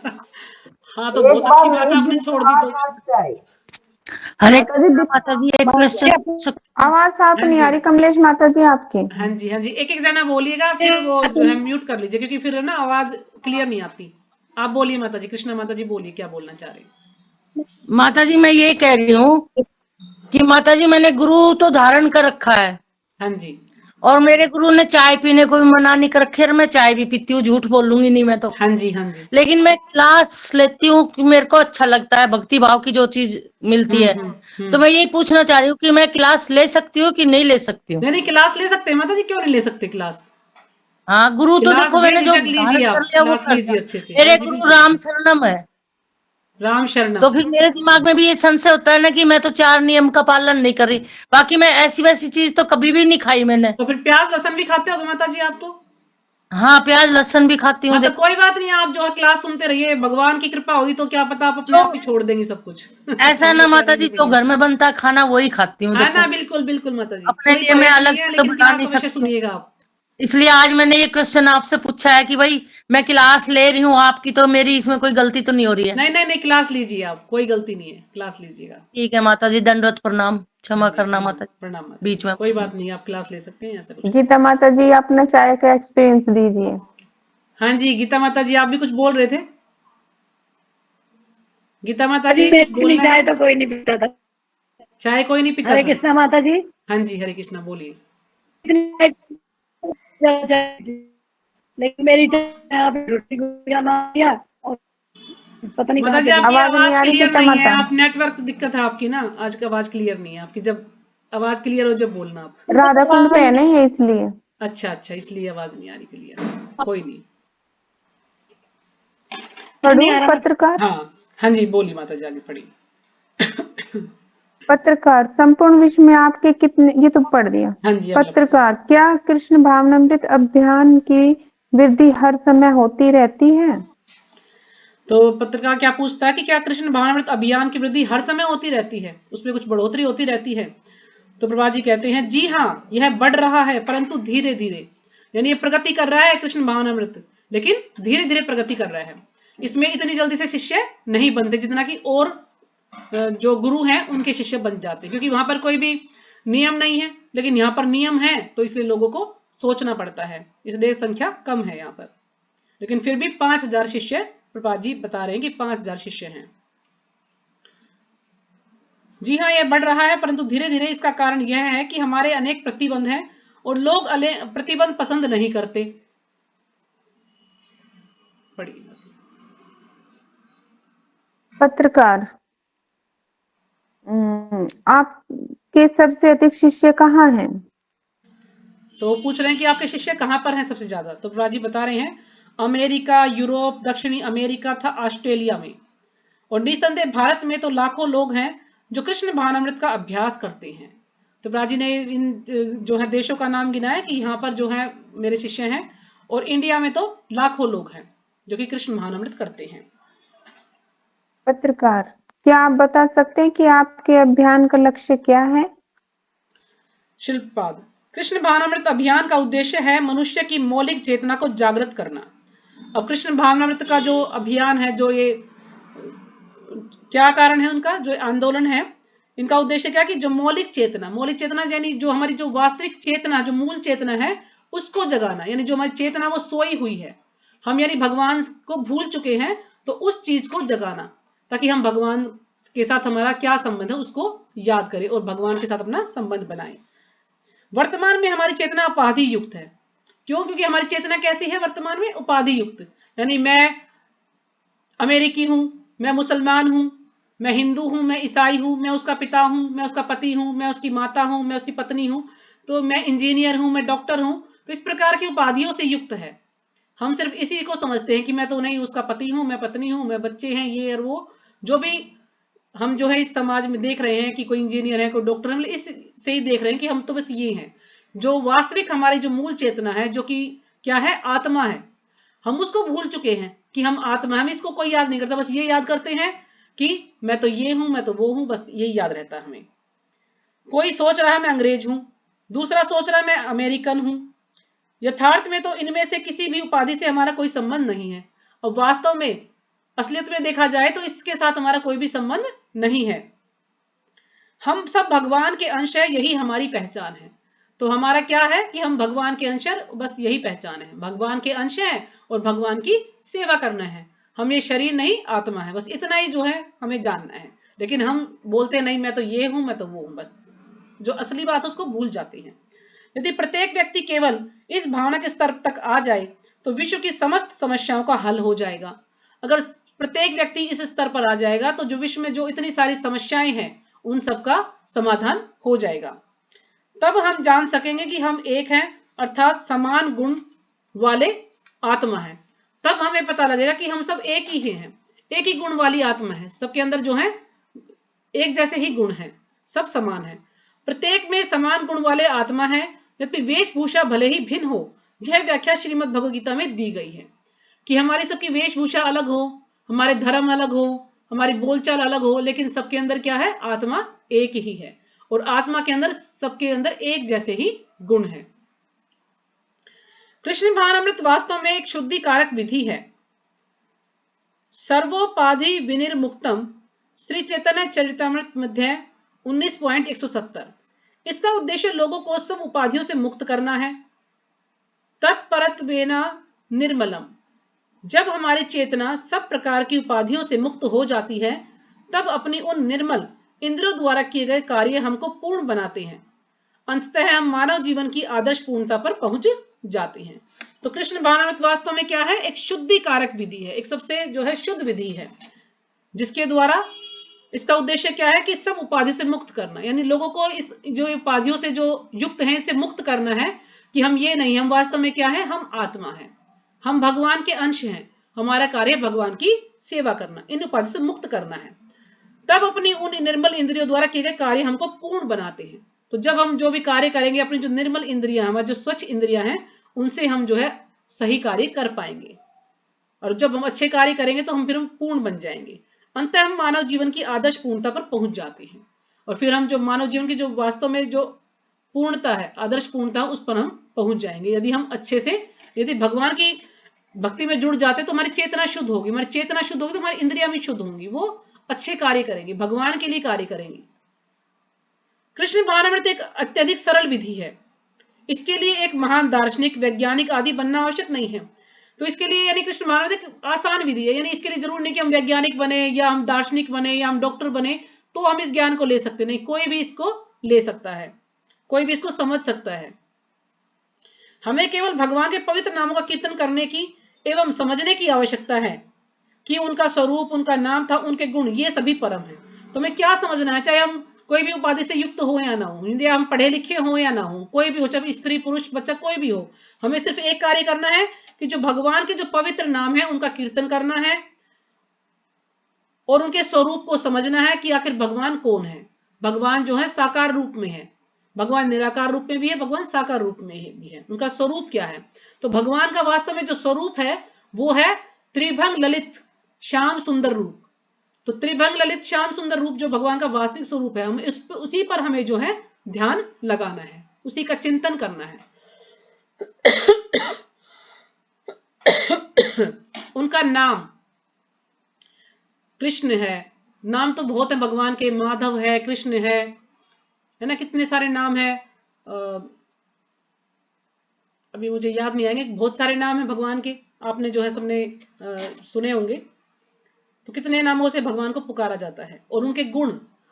हाँ तो एक बहुत बार अच्छी बात है, आपने छोड़ दी तो। चाय। हरे माता जी एक क्वेश्चन। आवाज साफ हाँ नहीं जी, आ रही कमलेश माता जी आपकी। हाँ जी, हाँ जी, एक एक जना बोलिएगा, फिर वो जो है म्यूट कर लीजिए क्योंकि फिर ना आवाज क्लियर नहीं आती। आप बोलिए माता जी, कृष्णा माता जी बोलिए, क्या बोलना चाह रहे हैं? माता जी मैं ये कह रही हूँ कि माता जी मैंने गुरु तो धारण कर रखा है, हाँ जी, और मेरे गुरु ने चाय पीने को भी मना नहीं कर रखी है, और मैं चाय भी पीती हूँ, झूठ बोलूंगी नहीं मैं तो। हाँ जी, हाँ जी, लेकिन मैं क्लास लेती हूँ कि मेरे को अच्छा लगता है, भक्ति भाव की जो चीज मिलती है। तो मैं यही पूछना चाह रही हूँ कि मैं क्लास ले सकती हूँ कि नहीं ले सकती हूँ? नहीं नहीं, क्लास ले सकते हैं माता जी, क्यों नहीं ले सकते क्लास? हाँ, गुरु तो क्लास देखो मैंने जो बेझिझक लीजिए, धारण कर आप लिया वो क्लास कर लीजिए लिया। अच्छे से। मेरे हाँ जी, गुरु बिल्कुल, राम शरणम है। राम शरणम। तो फिर मेरे दिमाग में भी ये संशय होता है ना कि मैं तो 4 नियम का पालन नहीं कर रही। बाकी मैं ऐसी वैसी चीज तो कभी भी नहीं खाई मैंने। तो फिर प्याज लहसुन भी खाते होगे माता जी आप तो? हाँ, प्याज लहसुन भी खाती हूँ। हाँ तो देखो कोई बात नहीं, आप जो है क्लास सुनते रहिए, भगवान की कृपा होगी तो क्या पता आप अपने जो आप ही छोड़ देंगी सब कुछ। ऐसा हमें ना तो माता करने जी, की जो जरूरत घर में बनता है खाना वही खाती हूँ। है। हाँ देखो ना, बिल्कुल बिल्कुल माता जी, अपने कोई लिए मैं परहेज नहीं अलग है, से तो लेकिन बना क्लास नहीं अवश्य सकती हूँ। सुनिएगा आप। इसलिए आज मैंने ये क्वेश्चन आपसे पूछा है कि भाई मैं क्लास ले रही हूँ आपकी, तो मेरी इसमें कोई गलती तो नहीं हो रही है? नहीं नहीं नहीं, क्लास लीजिए आप, कोई गलती नहीं है, क्लास लीजिएगा। ठीक है माता जी, दंडवत प्रणाम, हाँ क्षमा जी, करना माता जी, प्रणाम माता जी, बीच में। कोई बात नहीं, आप क्लास ले सकते हैं, ऐसा कुछ नहीं। गीता माता जी अपना चाय का एक्सपीरियंस दीजिए। हाँ जी, गीता माता जी आप भी कुछ बोल रहे थे? गीता माता जी कुछ बोलना है? चाय तो कोई नहीं पीता था। चाय कोई नहीं पीता हरे था? कृष्णा माता जी। हाँ जी, हरे कृष्णा, बोलिए। लेकिन मेरी चाय आप रोटी को किया और पता नहीं माता कहाँ जी चली। आपकी आवाज नहीं आवाज आ रही क्लियर गीता नहीं है, माता। आप नेटवर्क दिक्कत है आपकी ना, आज का आवाज क्लियर नहीं है आपकी। जब आवाज क्लियर हो जब बोलना आप। राधा कुंड में नहीं है इसलिए। अच्छा अच्छा, इसलिए आवाज नहीं आ रही क्लियर, कोई नहीं। पढ़ूं पत्रकार? हाँ हाँ जी, बोली माता जी, आगे पढ़ी। पत्रकार, संपूर्ण विश्व में आपके कितने, ये तो पढ़ दिया। हाँ जी, अगला। पत्रकार, क्या कृष्ण भावनामृत अभियान की वृद्धि हर समय होती रहती है? तो पत्रकार क्या पूछता है कि क्या कृष्ण भावनामृत अभियान की वृद्धि हर समय होती रहती है, उसमें कुछ बढ़ोतरी होती रहती है? तो प्रभा जी कहते हैं जी हाँ, यह बढ़ रहा है परंतु धीरे धीरे, यानी ये प्रगति कर रहा है कृष्ण भावनामृत, लेकिन धीरे धीरे प्रगति कर रहा है। इसमें इतनी जल्दी से शिष्य नहीं बनते जितना कि और जो गुरु हैं उनके शिष्य बन जाते, क्योंकि वहां पर कोई भी नियम नहीं है, लेकिन यहाँ पर नियम है, तो इसलिए लोगों को सोचना पड़ता है, इसलिए संख्या कम है यहाँ पर। लेकिन फिर भी 5000 शिष्य, प्रभा जी बता रहे हैं कि 5000 शिष्य हैं। जी हाँ, यह बढ़ रहा है परंतु धीरे धीरे। इसका कारण यह है कि हमारे अनेक प्रतिबंध हैं और लोग प्रतिबंध पसंद नहीं करते। पढ़िए। पत्रकार, आपके सबसे अधिक शिष्य कहाँ हैं? तो पूछ रहे हैं कि आपके शिष्य कहाँ पर हैं सबसे ज्यादा। तो प्रभा जी बता रहे हैं अमेरिका, यूरोप, दक्षिणी अमेरिका था ऑस्ट्रेलिया में, और निसंदेह भारत में तो लाखों लोग हैं जो कृष्ण भावनामृत का अभ्यास करते हैं। तो प्रभा जी ने इन जो है देशों का नाम गिनाया कि यहाँ पर जो है मेरे शिष्य हैं, और इंडिया में तो लाखों लोग हैं जो कि कृष्ण भावनामृत करते हैं। पत्रकार, क्या आप बता सकते हैं कि आपके अभियान का लक्ष्य क्या है? शिल्पपाद, कृष्ण भावनामृत अभियान का उद्देश्य है मनुष्य की मौलिक चेतना को जागृत करना। अब कृष्ण भावनामृत का जो अभियान है, जो ये क्या कारण है उनका, जो आंदोलन है, इनका उद्देश्य क्या कि जो मौलिक चेतना यानी जो हमारी जो वास्तविक चेतना, जो मूल चेतना है, उसको जगाना। यानी जो हमारी चेतना वो सोई हुई है, हम यानी भगवान को भूल चुके हैं, तो उस चीज को जगाना, ताकि हम भगवान के साथ हमारा क्या संबंध है उसको याद करें और भगवान के साथ अपना संबंध बनाएं। वर्तमान में हमारी चेतना उपाधि युक्त है। क्यों? क्योंकि हमारी चेतना कैसी है वर्तमान में? उपाधि युक्त। यानी मैं अमेरिकी हूं, मैं मुसलमान हूं, मैं हिंदू हूं, मैं ईसाई हूं, मैं उसका पिता हूं, मैं उसका पति हूं, मैं उसकी माता हूं, मैं उसकी पत्नी हूं, तो मैं इंजीनियर हूं, मैं डॉक्टर हूं। तो इस प्रकार की उपाधियों से युक्त है। हम सिर्फ इसी को समझते हैं कि मैं तो नहीं, उसका पति हूं, मैं पत्नी हूं, मैं बच्चे हैं, ये और वो, जो भी हम जो है इस समाज में देख रहे हैं कि कोई इंजीनियर है, कोई डॉक्टर है, इस से ही देख रहे हैं कि हम तो बस ये हैं। जो वास्तविक हमारी जो मूल चेतना है, जो कि क्या है, आत्मा है, हम उसको भूल चुके हैं कि हम आत्मा, हम इसको कोई याद नहीं करता, बस ये याद करते हैं कि मैं तो ये हूं, मैं तो वो हूं, बस यही याद रहता है हमें। कोई सोच रहा है मैं अंग्रेज हूं, दूसरा सोच रहा है मैं अमेरिकन हूं। यथार्थ में तो इनमें से किसी भी उपाधि से हमारा कोई संबंध नहीं है, और वास्तव में असलियत में देखा जाए तो इसके साथ हमारा कोई भी संबंध नहीं है। हम सब भगवान के अंश है, यही हमारी पहचान है। तो हमारा क्या है कि हम भगवान के अंश, बस यही पहचान है, भगवान के अंश है और भगवान की सेवा करना है। हम ये शरीर नहीं, आत्मा है, बस इतना ही जो है हमें जानना है। लेकिन हम बोलते नहीं मैं तो ये हूं, मैं तो वो हूं, बस जो असली बात है उसको भूल जाते हैं। यदि प्रत्येक व्यक्ति केवल इस भावना के स्तर तक आ जाए तो विश्व की समस्त समस्याओं का हल हो जाएगा। अगर प्रत्येक व्यक्ति इस स्तर पर आ जाएगा तो जो विश्व में जो इतनी सारी समस्याएं हैं उन सब का समाधान हो जाएगा। तब हम जान सकेंगे कि हम एक हैं, अर्थात समान गुण वाले आत्मा है। तब हमें पता लगेगा कि हम सब एक ही हैं, एक ही गुण वाली आत्मा है, सबके अंदर जो है एक जैसे ही गुण हैं, सब समान है, प्रत्येक में समान गुण वाले आत्मा है। यद्यपि वेशभूषा भले ही भिन्न हो, यह व्याख्या श्रीमद् भगवद गीता में दी गई है कि हमारी सबकी वेशभूषा अलग हो, हमारे धर्म अलग हो, हमारी बोलचाल अलग हो, लेकिन सबके अंदर क्या है, आत्मा एक ही है, और आत्मा के अंदर सबके अंदर एक जैसे ही गुण है। कृष्ण भावनामृत वास्तव में एक शुद्धि कारक विधि है। सर्वोपाधि विनिर्मुक्तम, श्री चैतन्य चरितामृत मध्य 19.170। इसका उद्देश्य लोगों को सब उपाधियों से मुक्त करना है। तत्परत्वेन निर्मलम, जब हमारी चेतना सब प्रकार की उपाधियों से मुक्त हो जाती है, तब अपनी उन निर्मल इंद्रियों द्वारा किए गए कार्य हमको पूर्ण बनाते हैं। अंततः हम मानव जीवन की आदर्श पूर्णता पर पहुंच जाते हैं। तो कृष्ण भावनामृत वास्तव में क्या है, एक शुद्धि कारक विधि है, एक सबसे जो है शुद्ध विधि है, जिसके द्वारा इसका उद्देश्य क्या है कि सब उपाधि से मुक्त करना, यानी लोगों को इस जो उपाधियों से जो युक्त हैं इससे मुक्त करना है कि हम ये नहीं, हम वास्तव में क्या है, हम आत्मा हैं, हम भगवान के अंश हैं, हमारा कार्य भगवान की सेवा करना, इन उपाधि से मुक्त करना है। तब अपनी उन निर्मल इंद्रियों द्वारा किए गए कार्य हमको पूर्ण बनाते हैं। तो जब हम जो भी कार्य करेंगे अपनी जो निर्मल इंद्रियां, हमारी जो स्वच्छ इंद्रियां हैं, उनसे हम जो है सही कार्य कर पाएंगे, और जब हम अच्छे कार्य करेंगे तो फिर हम पूर्ण बन जाएंगे। अंततः हम मानव जीवन की आदर्श पूर्णता पर पहुंच जाते हैं, और फिर हम जो मानव जीवन की जो वास्तव में जो पूर्णता है, आदर्श पूर्णता, उस पर हम पहुंच जाएंगे। यदि हम अच्छे से, यदि भगवान की भक्ति में जुड़ जाते तो हमारी चेतना शुद्ध होगी, हमारी चेतना शुद्ध होगी तो हमारी इंद्रियां भी शुद्ध होंगी, वो अच्छे कार्य करेंगे, भगवान के लिए कार्य करेंगे। कृष्ण भावनामृत एक अत्यधिक सरल विधि है, इसके लिए एक महान दार्शनिक, वैज्ञानिक आदि बनना आवश्यक नहीं है। तो इसके लिए यानी कृष्ण भावनामृत एक आसान विधि है, यानी इसके लिए जरूर नहीं कि हम वैज्ञानिक बने या हम दार्शनिक बने या हम डॉक्टर बने तो हम इस ज्ञान को ले सकते, नहीं, कोई भी इसको ले सकता है, कोई भी इसको समझ सकता है। हमें केवल भगवान के पवित्र नामों का कीर्तन करने की एवं समझने की आवश्यकता है कि उनका स्वरूप, उनका नाम था, उनके गुण, ये सभी परम है। तो हमें क्या समझना है, चाहे हम कोई भी उपाधि से युक्त हो या ना हो, या हम पढ़े लिखे हो या ना हो, कोई भी हो, चाहे स्त्री पुरुष बच्चा कोई भी हो, हमें सिर्फ एक कार्य करना है कि जो भगवान के जो पवित्र नाम है उनका कीर्तन करना है, और उनके स्वरूप को समझना है कि आखिर भगवान कौन है। भगवान जो है साकार रूप में है, भगवान निराकार रूप में भी है, भगवान साकार रूप में भी है, उनका स्वरूप क्या है। तो भगवान का वास्तव में जो स्वरूप है वो है त्रिभंग ललित श्याम सुंदर रूप। तो त्रिभंग ललित श्याम सुंदर रूप जो भगवान का वास्तविक स्वरूप है, हम उसी पर हमें जो है ध्यान लगाना है, उसी का चिंतन करना है। उनका नाम कृष्ण है, नाम तो बहुत है भगवान के, माधव है, कृष्ण है ना, कितने सारे नाम है, अभी मुझे याद नहीं आएंगे, बहुत सारे नाम है भगवान के, आपने जो है सबने सुने होंगे। तो कितने नामों से भगवान को पुकारा जाता है, और उनके गुण,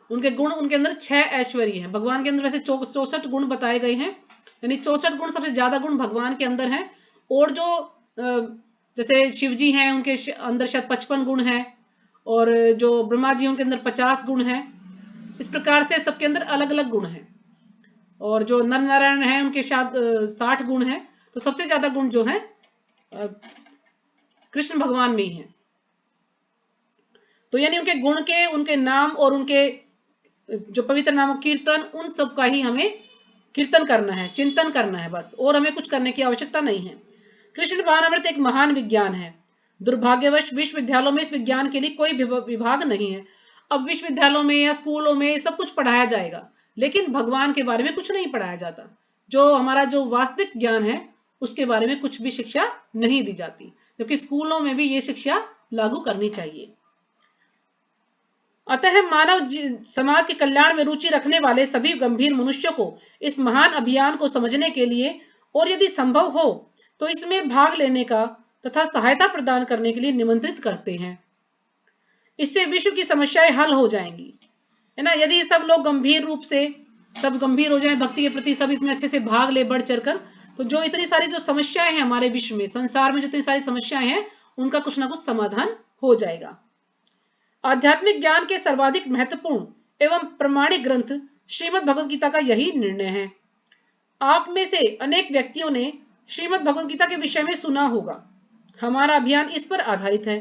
उनके अंदर 6 ऐश्वर्य हैं। भगवान के अंदर वैसे 64 गुण बताए गए हैं, यानी 64 गुण, सबसे ज्यादा गुण भगवान के अंदर हैं। और जो जैसे शिव जी हैं उनके अंदर शायद 55 गुण हैं, और जो ब्रह्मा जी उनके अंदर 50 गुण हैं। इस प्रकार से सबके अंदर अलग अलग गुण हैं, और जो नर नारायण हैं उनके शायद 60 गुण हैं। तो सबसे ज्यादा गुण जो है कृष्ण भगवान में ही है। तो यानी उनके गुण के, उनके नाम और उनके जो पवित्र नामों कीर्तन, उन सब का ही हमें कीर्तन करना है, चिंतन करना है बस, और हमें कुछ करने की आवश्यकता नहीं है। कृष्ण भावनामृत एक महान विज्ञान है। दुर्भाग्यवश विश्वविद्यालयों में इस विज्ञान के लिए कोई विभाग नहीं है। अब विश्वविद्यालयों में या स्कूलों में सब कुछ पढ़ाया जाएगा, लेकिन भगवान के बारे में कुछ नहीं पढ़ाया जाता। जो हमारा जो वास्तविक ज्ञान है उसके बारे में कुछ भी शिक्षा नहीं दी जाती, क्योंकि स्कूलों में भी ये शिक्षा लागू करनी चाहिए। अतः मानव समाज के कल्याण में रुचि रखने वाले सभी गंभीर मनुष्यों को इस महान अभियान को समझने के लिए, और यदि संभव हो तो इसमें भाग लेने का तथा सहायता प्रदान करने के लिए निमंत्रित करते हैं। इससे विश्व की समस्याएं हल हो जाएंगी, है ना। यदि सब लोग गंभीर रूप से, सब गंभीर हो जाएं भक्ति के प्रति, सब इसमें अच्छे से भाग ले बढ़ चढ़कर, तो जो इतनी सारी जो समस्याएं हैं हमारे विश्व में, संसार में जो इतनी सारी समस्याएं हैं, उनका कुछ ना कुछ समाधान हो जाएगा। आध्यात्मिक ज्ञान के सर्वाधिक महत्वपूर्ण एवं प्रमाणिक ग्रंथ श्रीमद् भगवद गीता का यही निर्णय है। आप में से अनेक व्यक्तियों ने श्रीमद् भगवद गीता के विषय में सुना होगा। हमारा अभियान इस पर आधारित है।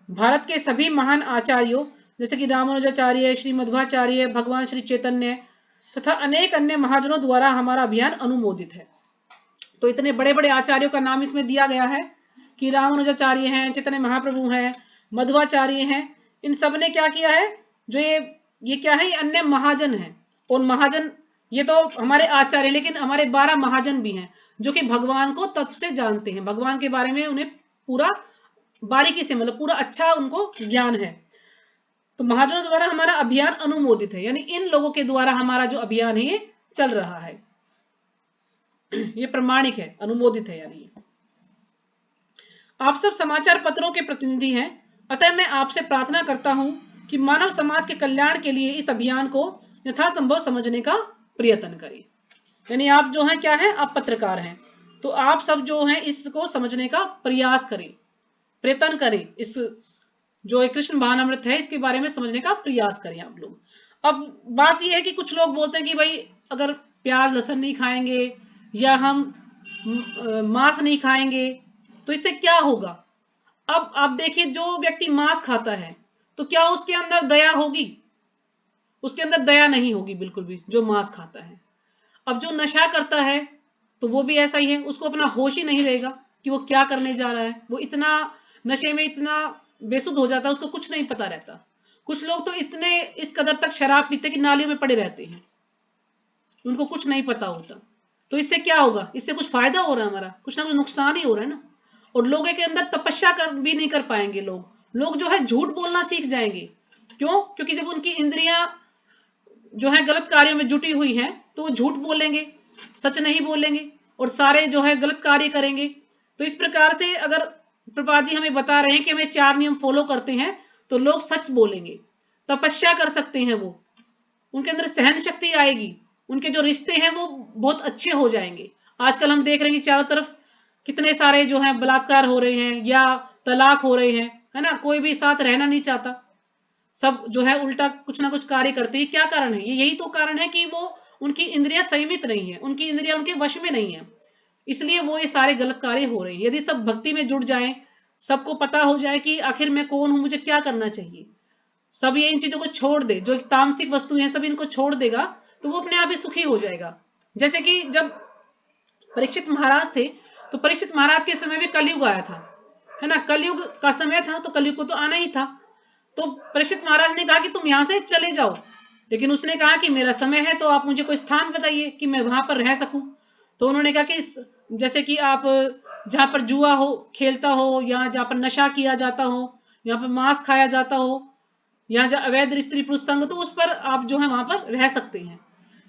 भारत के सभी महान आचार्यों जैसे कि रामानुजाचार्य, श्री मध्वाचार्य, भगवान श्री चैतन्य तथा अनेक अन्य महाजनों द्वारा हमारा अभियान अनुमोदित है। तो इतने बड़े बड़े आचार्यों का नाम इसमें दिया गया है कि रामानुजाचार्य हैं, चैतन्य महाप्रभु हैं, मध्वाचार्य हैं। इन सब ने क्या किया है, जो ये क्या है, ये अन्य महाजन हैं। और महाजन ये तो हमारे आचार्य, लेकिन हमारे 12 महाजन भी हैं जो कि भगवान को तत्व से जानते हैं, भगवान के बारे में उन्हें पूरा बारीकी से, मतलब पूरा अच्छा उनको ज्ञान है। तो महाजनों द्वारा हमारा अभियान अनुमोदित है, यानी इन लोगों के द्वारा हमारा जो अभियान है ये चल रहा है, ये प्रमाणिक है, अनुमोदित है। यानी आप सब समाचार पत्रों के प्रतिनिधि हैं, अतः मैं आपसे प्रार्थना करता हूं कि मानव समाज के कल्याण के लिए इस अभियान को यथासंभव समझने का प्रयत्न करें। यानी आप जो हैं क्या है, आप पत्रकार हैं, तो आप सब जो हैं इसको समझने का प्रयास करें, प्रयत्न करें, इस जो एक कृष्ण भावनामृत है इसके बारे में समझने का प्रयास करें आप लोग। अब बात यह है कि कुछ लोग बोलते हैं कि भाई अगर प्याज लहसुन नहीं खाएंगे या हम मांस नहीं खाएंगे तो इससे क्या होगा। अब आप देखिए, जो व्यक्ति मांस खाता है तो क्या उसके अंदर दया होगी? उसके अंदर दया नहीं होगी बिल्कुल भी, जो मांस खाता है। अब जो नशा करता है तो वो भी ऐसा ही है, उसको अपना होश ही नहीं रहेगा कि वो क्या करने जा रहा है। वो इतना नशे में इतना बेसुध हो जाता है, उसको कुछ नहीं पता रहता। कुछ लोग तो इतने इस कदर तक शराब पीते कि नालियों में पड़े रहते हैं, उनको कुछ नहीं पता होता। तो इससे क्या होगा? इससे कुछ फायदा हो रहा है हमारा? कुछ ना कुछ नुकसान ही हो रहा है ना। और लोगों के अंदर तपस्या कर भी नहीं कर पाएंगे। लोग जो है झूठ बोलना सीख जाएंगे। क्यों? क्योंकि जब उनकी इंद्रियां जो है गलत कार्यों में जुटी हुई हैं तो वो झूठ बोलेंगे, सच नहीं बोलेंगे और सारे जो है गलत कार्य करेंगे। तो इस प्रकार से अगर प्रभुपाद जी हमें बता रहे हैं कि हमें 4 नियम फॉलो करते हैं तो लोग सच बोलेंगे, तपस्या कर सकते हैं, वो उनके अंदर सहन शक्ति आएगी, उनके जो रिश्ते हैं वो बहुत अच्छे हो जाएंगे। आजकल हम देख रहे हैं कि चारों तरफ कितने सारे जो है बलात्कार हो रहे हैं या तलाक हो रहे हैं, है ना। कोई भी साथ रहना नहीं चाहता, सब जो है उल्टा कुछ ना कुछ कार्य करते हैं। क्या कारण है? यही तो कारण है कि वो उनकी इंद्रियां संयमित नहीं है, उनकी इंद्रियां उनके वश में नहीं है, इसलिए वो ये सारे गलत कार्य हो रहे हैं। यदि सब भक्ति में जुट जाएं, सबको पता हो जाए कि आखिर मैं कौन हूं, मुझे क्या करना चाहिए, सब ये इन चीजों को छोड़ दे, जो तामसिक वस्तुएं हैं सब इनको छोड़ देगा तो वो अपने आप ही सुखी हो जाएगा। जैसे कि जब परीक्षित महाराज थे तो परीक्षित महाराज के समय भी कलयुग आया था, है ना। कलयुग का समय था तो कलयुग को तो आना ही था। तो परीक्षित महाराज ने कहा कि तुम यहां से चले जाओ, लेकिन उसने कहा कि मेरा समय है तो आप मुझे कोई स्थान बताइए कि मैं वहां पर रह सकूं। तो उन्होंने कहा कि जैसे कि आप जहां पर जुआ हो खेलता हो, या जहां पर नशा किया जाता हो, यहाँ पर मांस खाया जाता हो, यहाँ जहाँ अवैध स्त्री पुरुष संग, तो उस पर आप जो है वहां पर रह सकते हैं।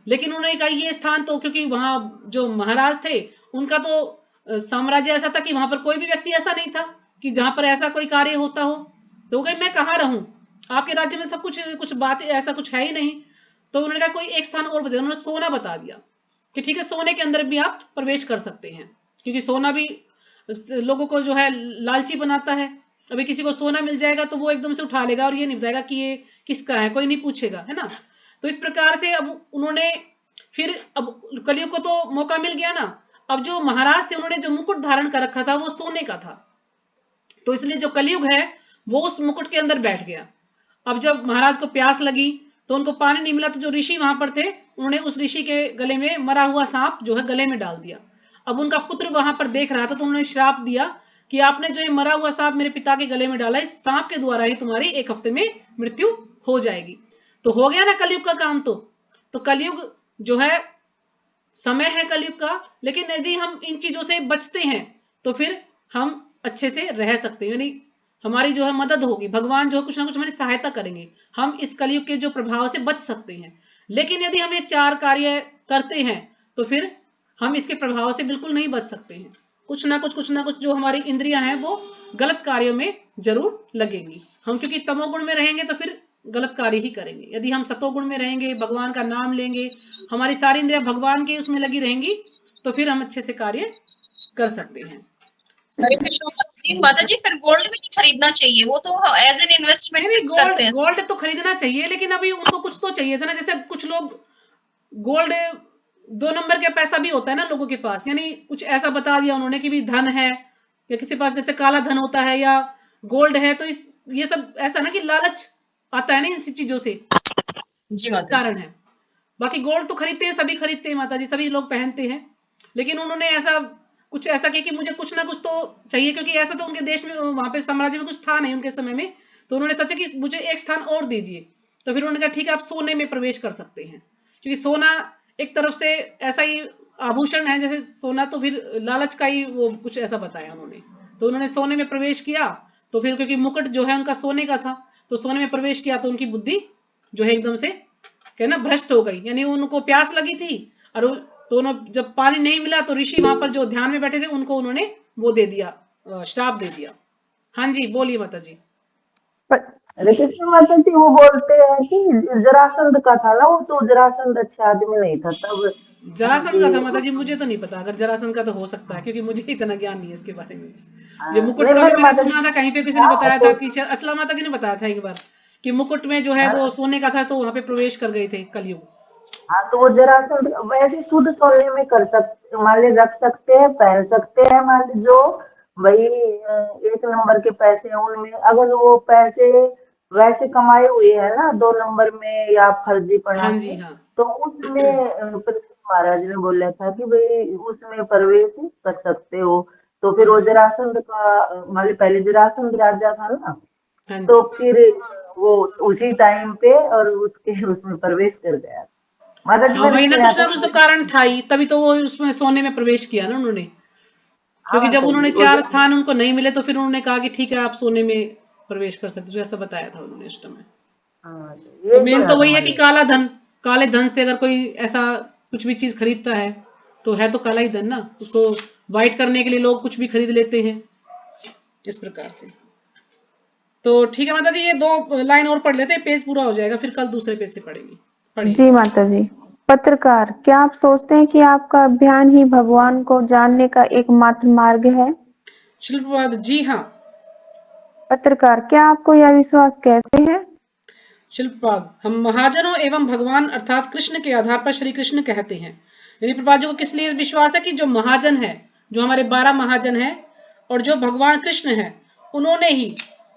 लेकिन उन्होंने कहा ये स्थान तो, क्योंकि वहां जो महाराज थे उनका तो साम्राज्य ऐसा था कि वहां पर कोई भी व्यक्ति ऐसा नहीं था कि जहां पर ऐसा कोई कार्य होता हो। तो वो कहे मैं कहाँ रहूं, आपके राज्य में सब कुछ बात ऐसा कुछ है ही नहीं। तो उन्होंने कहा कोई एक स्थान और बताया, उन्होंने सोना बता दिया कि ठीक है सोने के अंदर भी आप प्रवेश कर सकते हैं, क्योंकि सोना भी लोगों को जो है लालची बनाता है। अभी किसी को सोना मिल जाएगा तो वो एकदम से उठा लेगा और ये नहीं बताएगा कि ये किसका है, कोई नहीं पूछेगा, है ना। तो इस प्रकार से अब उन्होंने फिर अब कलयुग को तो मौका मिल गया ना। अब जो महाराज थे उन्होंने जो मुकुट धारण कर रखा था वो सोने का था, तो इसलिए जो कलयुग है वो उस मुकुट के अंदर बैठ गया। अब जब महाराज को प्यास लगी तो उनको पानी नहीं मिला, तो जो ऋषि वहां पर थे उन्होंने उस ऋषि के गले में मरा हुआ सांप जो है गले में डाल दिया। अब उनका पुत्र वहां पर देख रहा था तो उन्होंने श्राप दिया कि आपने जो ये मरा हुआ सांप मेरे पिता के गले में डाला, इस सांप के द्वारा ही तुम्हारी 1 हफ्ते में मृत्यु हो जाएगी। तो हो गया ना कलयुग का काम। तो कलयुग जो है समय है कलयुग का, लेकिन यदि हम इन चीजों से बचते हैं तो फिर हम अच्छे से रह सकते हैं, यानी हमारी जो है मदद होगी, भगवान जो है कुछ ना कुछ हमारी सहायता करेंगे, हम इस कलयुग के जो प्रभाव से बच सकते हैं। लेकिन यदि हम ये 4 कार्य करते हैं तो फिर हम इसके प्रभाव से बिल्कुल नहीं बच सकते हैं। कुछ ना कुछ जो हमारी इंद्रियां हैं वो गलत कार्यों में जरूर लगेंगी। हम क्योंकि तमोगुण में रहेंगे तो फिर गलत कार्य ही करेंगे। यदि हम सतोगुण में रहेंगे, भगवान का नाम लेंगे, हमारी सारी इंद्रियां भगवान के उसमें लगी रहेंगी, तो फिर हम अच्छे से कार्य कर सकते हैं। हरे कृष्ण माता जी, फिर गोल्ड भी नहीं खरीदना चाहिए, वो तो एज एन इन्वेस्टमेंट करते हैं। गोल्ड तो खरीदना चाहिए, लेकिन अभी उनको कुछ तो चाहिए था ना। जैसे कुछ लोग गोल्ड 2 नंबर का पैसा भी होता है ना लोगों के पास, यानी कुछ ऐसा बता दिया उन्होंने कि भी धन है या किसी पास जैसे काला धन होता है या गोल्ड है, तो ये सब ऐसा ना कि लालच आता है ना इन चीजों से, जी माता कारण है। बाकी गोल्ड तो खरीदते हैं, सभी खरीदते हैं माता जी, सभी लोग पहनते हैं। लेकिन उन्होंने कुछ ऐसा किया कि मुझे कुछ ना कुछ तो चाहिए, क्योंकि ऐसा तो उनके देश में वहां पे साम्राज्य में कुछ था नहीं उनके समय में। तो उन्होंने सोचा कि मुझे एक स्थान और दीजिए। तो फिर उन्होंने कहा ठीक है आप सोने में प्रवेश कर सकते हैं, क्योंकि सोना एक तरफ से ऐसा ही आभूषण है जैसे सोना, तो फिर लालच का ही वो कुछ ऐसा बताया उन्होंने। तो उन्होंने सोने में प्रवेश किया, तो फिर क्योंकि मुकुट जो है उनका सोने का था, तो सोने में प्रवेश किया तो उनकी बुद्धि जो है एकदम से कहना भ्रष्ट हो गई। यानी उनको प्यास लगी थी और तो जब पानी नहीं मिला तो ऋषि वहां पर जो ध्यान में बैठे थे उनको उन्होंने वो दे दिया, श्राप दे दिया। हाँ जी बोलिए माता जी। हरे कृष्ण माता जी, वो बोलते हैं कि जरासंध का था ना, वो तो जरासंध अच्छा आदमी नहीं था तब। जरासंध का था माता ये जी, मुझे तो नहीं पता, अगर जरासंध का तो हो सकता है, क्योंकि मुझे इतना ज्ञान नहीं है इसके बारे में। ये मुकुट नहीं का भी मेरे मैंने माता सुना जी था, कहीं पे किसी ने था बताया तो। था कि अचला माता जी ने बताया था एक बार कि मुकुट में जो है वो हाँ, सोने का था, तो वहां पे प्रवेश कर गए थे कलयुग। हाँ, तो वो जरासंध वैसे शुद्ध सोने में कर सकते, मान ली रख सकते हैं, पहन सकते हैं, मान ली जो भाई 1 नंबर के पैसे हैं उनमें, अगर वो पैसे वैसे कमाए हुए हैं ना 2 नंबर में या फर्जीपना हाँ से, जी हाँ। तो उसमें परीक्षित महाराज ने बोला था कि भाई उसमें प्रवेश कर सकते हो। तो फिर वो जरासंध का मान ली पहले जरासंध राजा था ना, हाँ तो जी फिर वो उसी टाइम पे और उसके उसमें प्रवेश कर गया। माता जी हाँ, मैंने वही सुना ना था। कुछ तो कारण था ही, तभी तो वो उसमें सोने में प्रवेश किया ना उन्होंने। क्योंकि हाँ जब सर उन्होंने जी, वो 4 जब स्थान उनको नहीं मिले, तो फिर उन्होंने कहा कि ठीक है आप सोने में प्रवेश कर सकते हो, ऐसा बताया था उन्होंने उस समय। हाँ तो ये मेन सुना तो था वही है कि मैंने। काला धन, काले धन से अगर कोई ऐसा कुछ भी चीज खरीदता है, तो है तो काला ही धन ना, उसको वाइट करने के लिए लोग कुछ भी खरीद लेते हैं, इस प्रकार से। तो ठीक है माता जी, ये 2 लाइन और पढ़ लेते हैं, पेज पूरा हो जाएगा, फिर कल दूसरे पेज से पढ़ेंगे। पढ़िए। जी माता जी। पत्रकार, क्या आप सोचते हैं कि आपका अभियान ही भगवान को जानने का एकमात्र मार्ग है? शिल्पवाद, जी हाँ। पत्रकार, क्या आपको यह विश्वास कैसे है? शिल्पपाद, हम महाजनों एवं भगवान अर्थात कृष्ण के आधार पर श्री कृष्ण कहते हैं। यानी प्रभुपाद जी को किस लिए विश्वास है कि जो महाजन है, जो हमारे 12 महाजन है, और जो भगवान कृष्ण है, उन्होंने ही,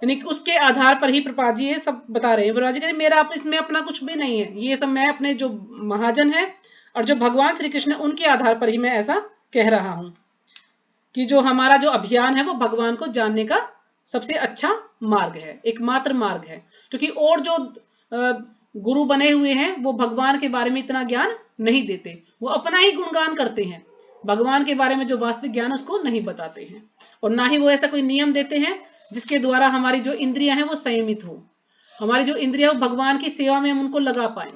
यानी कि उसके आधार पर ही प्रभुपाद जी ये सब बता रहे हैं। प्रभुपाद जी कहते मेरा इसमें अपना कुछ भी नहीं है, ये सब मैं अपने जो महाजन है और जो भगवान श्री कृष्ण, उनके आधार पर ही मैं ऐसा कह रहा हूं कि जो हमारा जो अभियान है वो भगवान को जानने का सबसे अच्छा मार्ग है, एकमात्र मार्ग है। क्योंकि और जो गुरु बने हुए हैं वो भगवान के बारे में इतना ज्ञान नहीं देते, वो अपना ही गुणगान करते हैं, भगवान के बारे में जो वास्तविक ज्ञान उसको नहीं बताते हैं। और ना ही वो ऐसा कोई नियम देते हैं जिसके द्वारा हमारी जो इंद्रियां हैं वो संयमित हो, हमारी जो इंद्रिया वो भगवान की सेवा में हम उनको लगा पाए।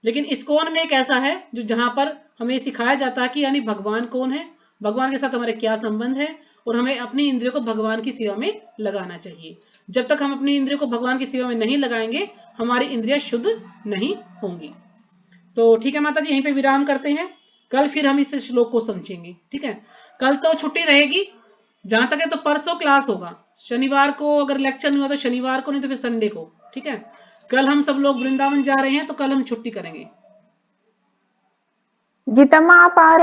लेकिन इस्कॉन में एक ऐसा है जो जहां पर हमें सिखाया जाता है कि यानी भगवान कौन है, भगवान के साथ हमारे क्या संबंध है, और हमें अपनी इंद्रियों को भगवान की सेवा में लगाना चाहिए। जब तक हम अपनी इंद्रियों को भगवान की सेवा में नहीं लगाएंगे, हमारी इंद्रियां शुद्ध नहीं होंगी। तो ठीक है माता जी, यहीं पे विराम करते हैं, कल फिर हम इस श्लोक को समझेंगे। ठीक है, कल तो छुट्टी रहेगी, जहां तक है तो परसों क्लास होगा, शनिवार को अगर लेक्चर नहीं हुआ तो शनिवार को, नहीं तो फिर संडे को। ठीक है, कल हम सब लोग वृंदावन जा रहे हैं, तो कल हम छुट्टी करेंगे। गीता माँ, आप आ रहे हैं?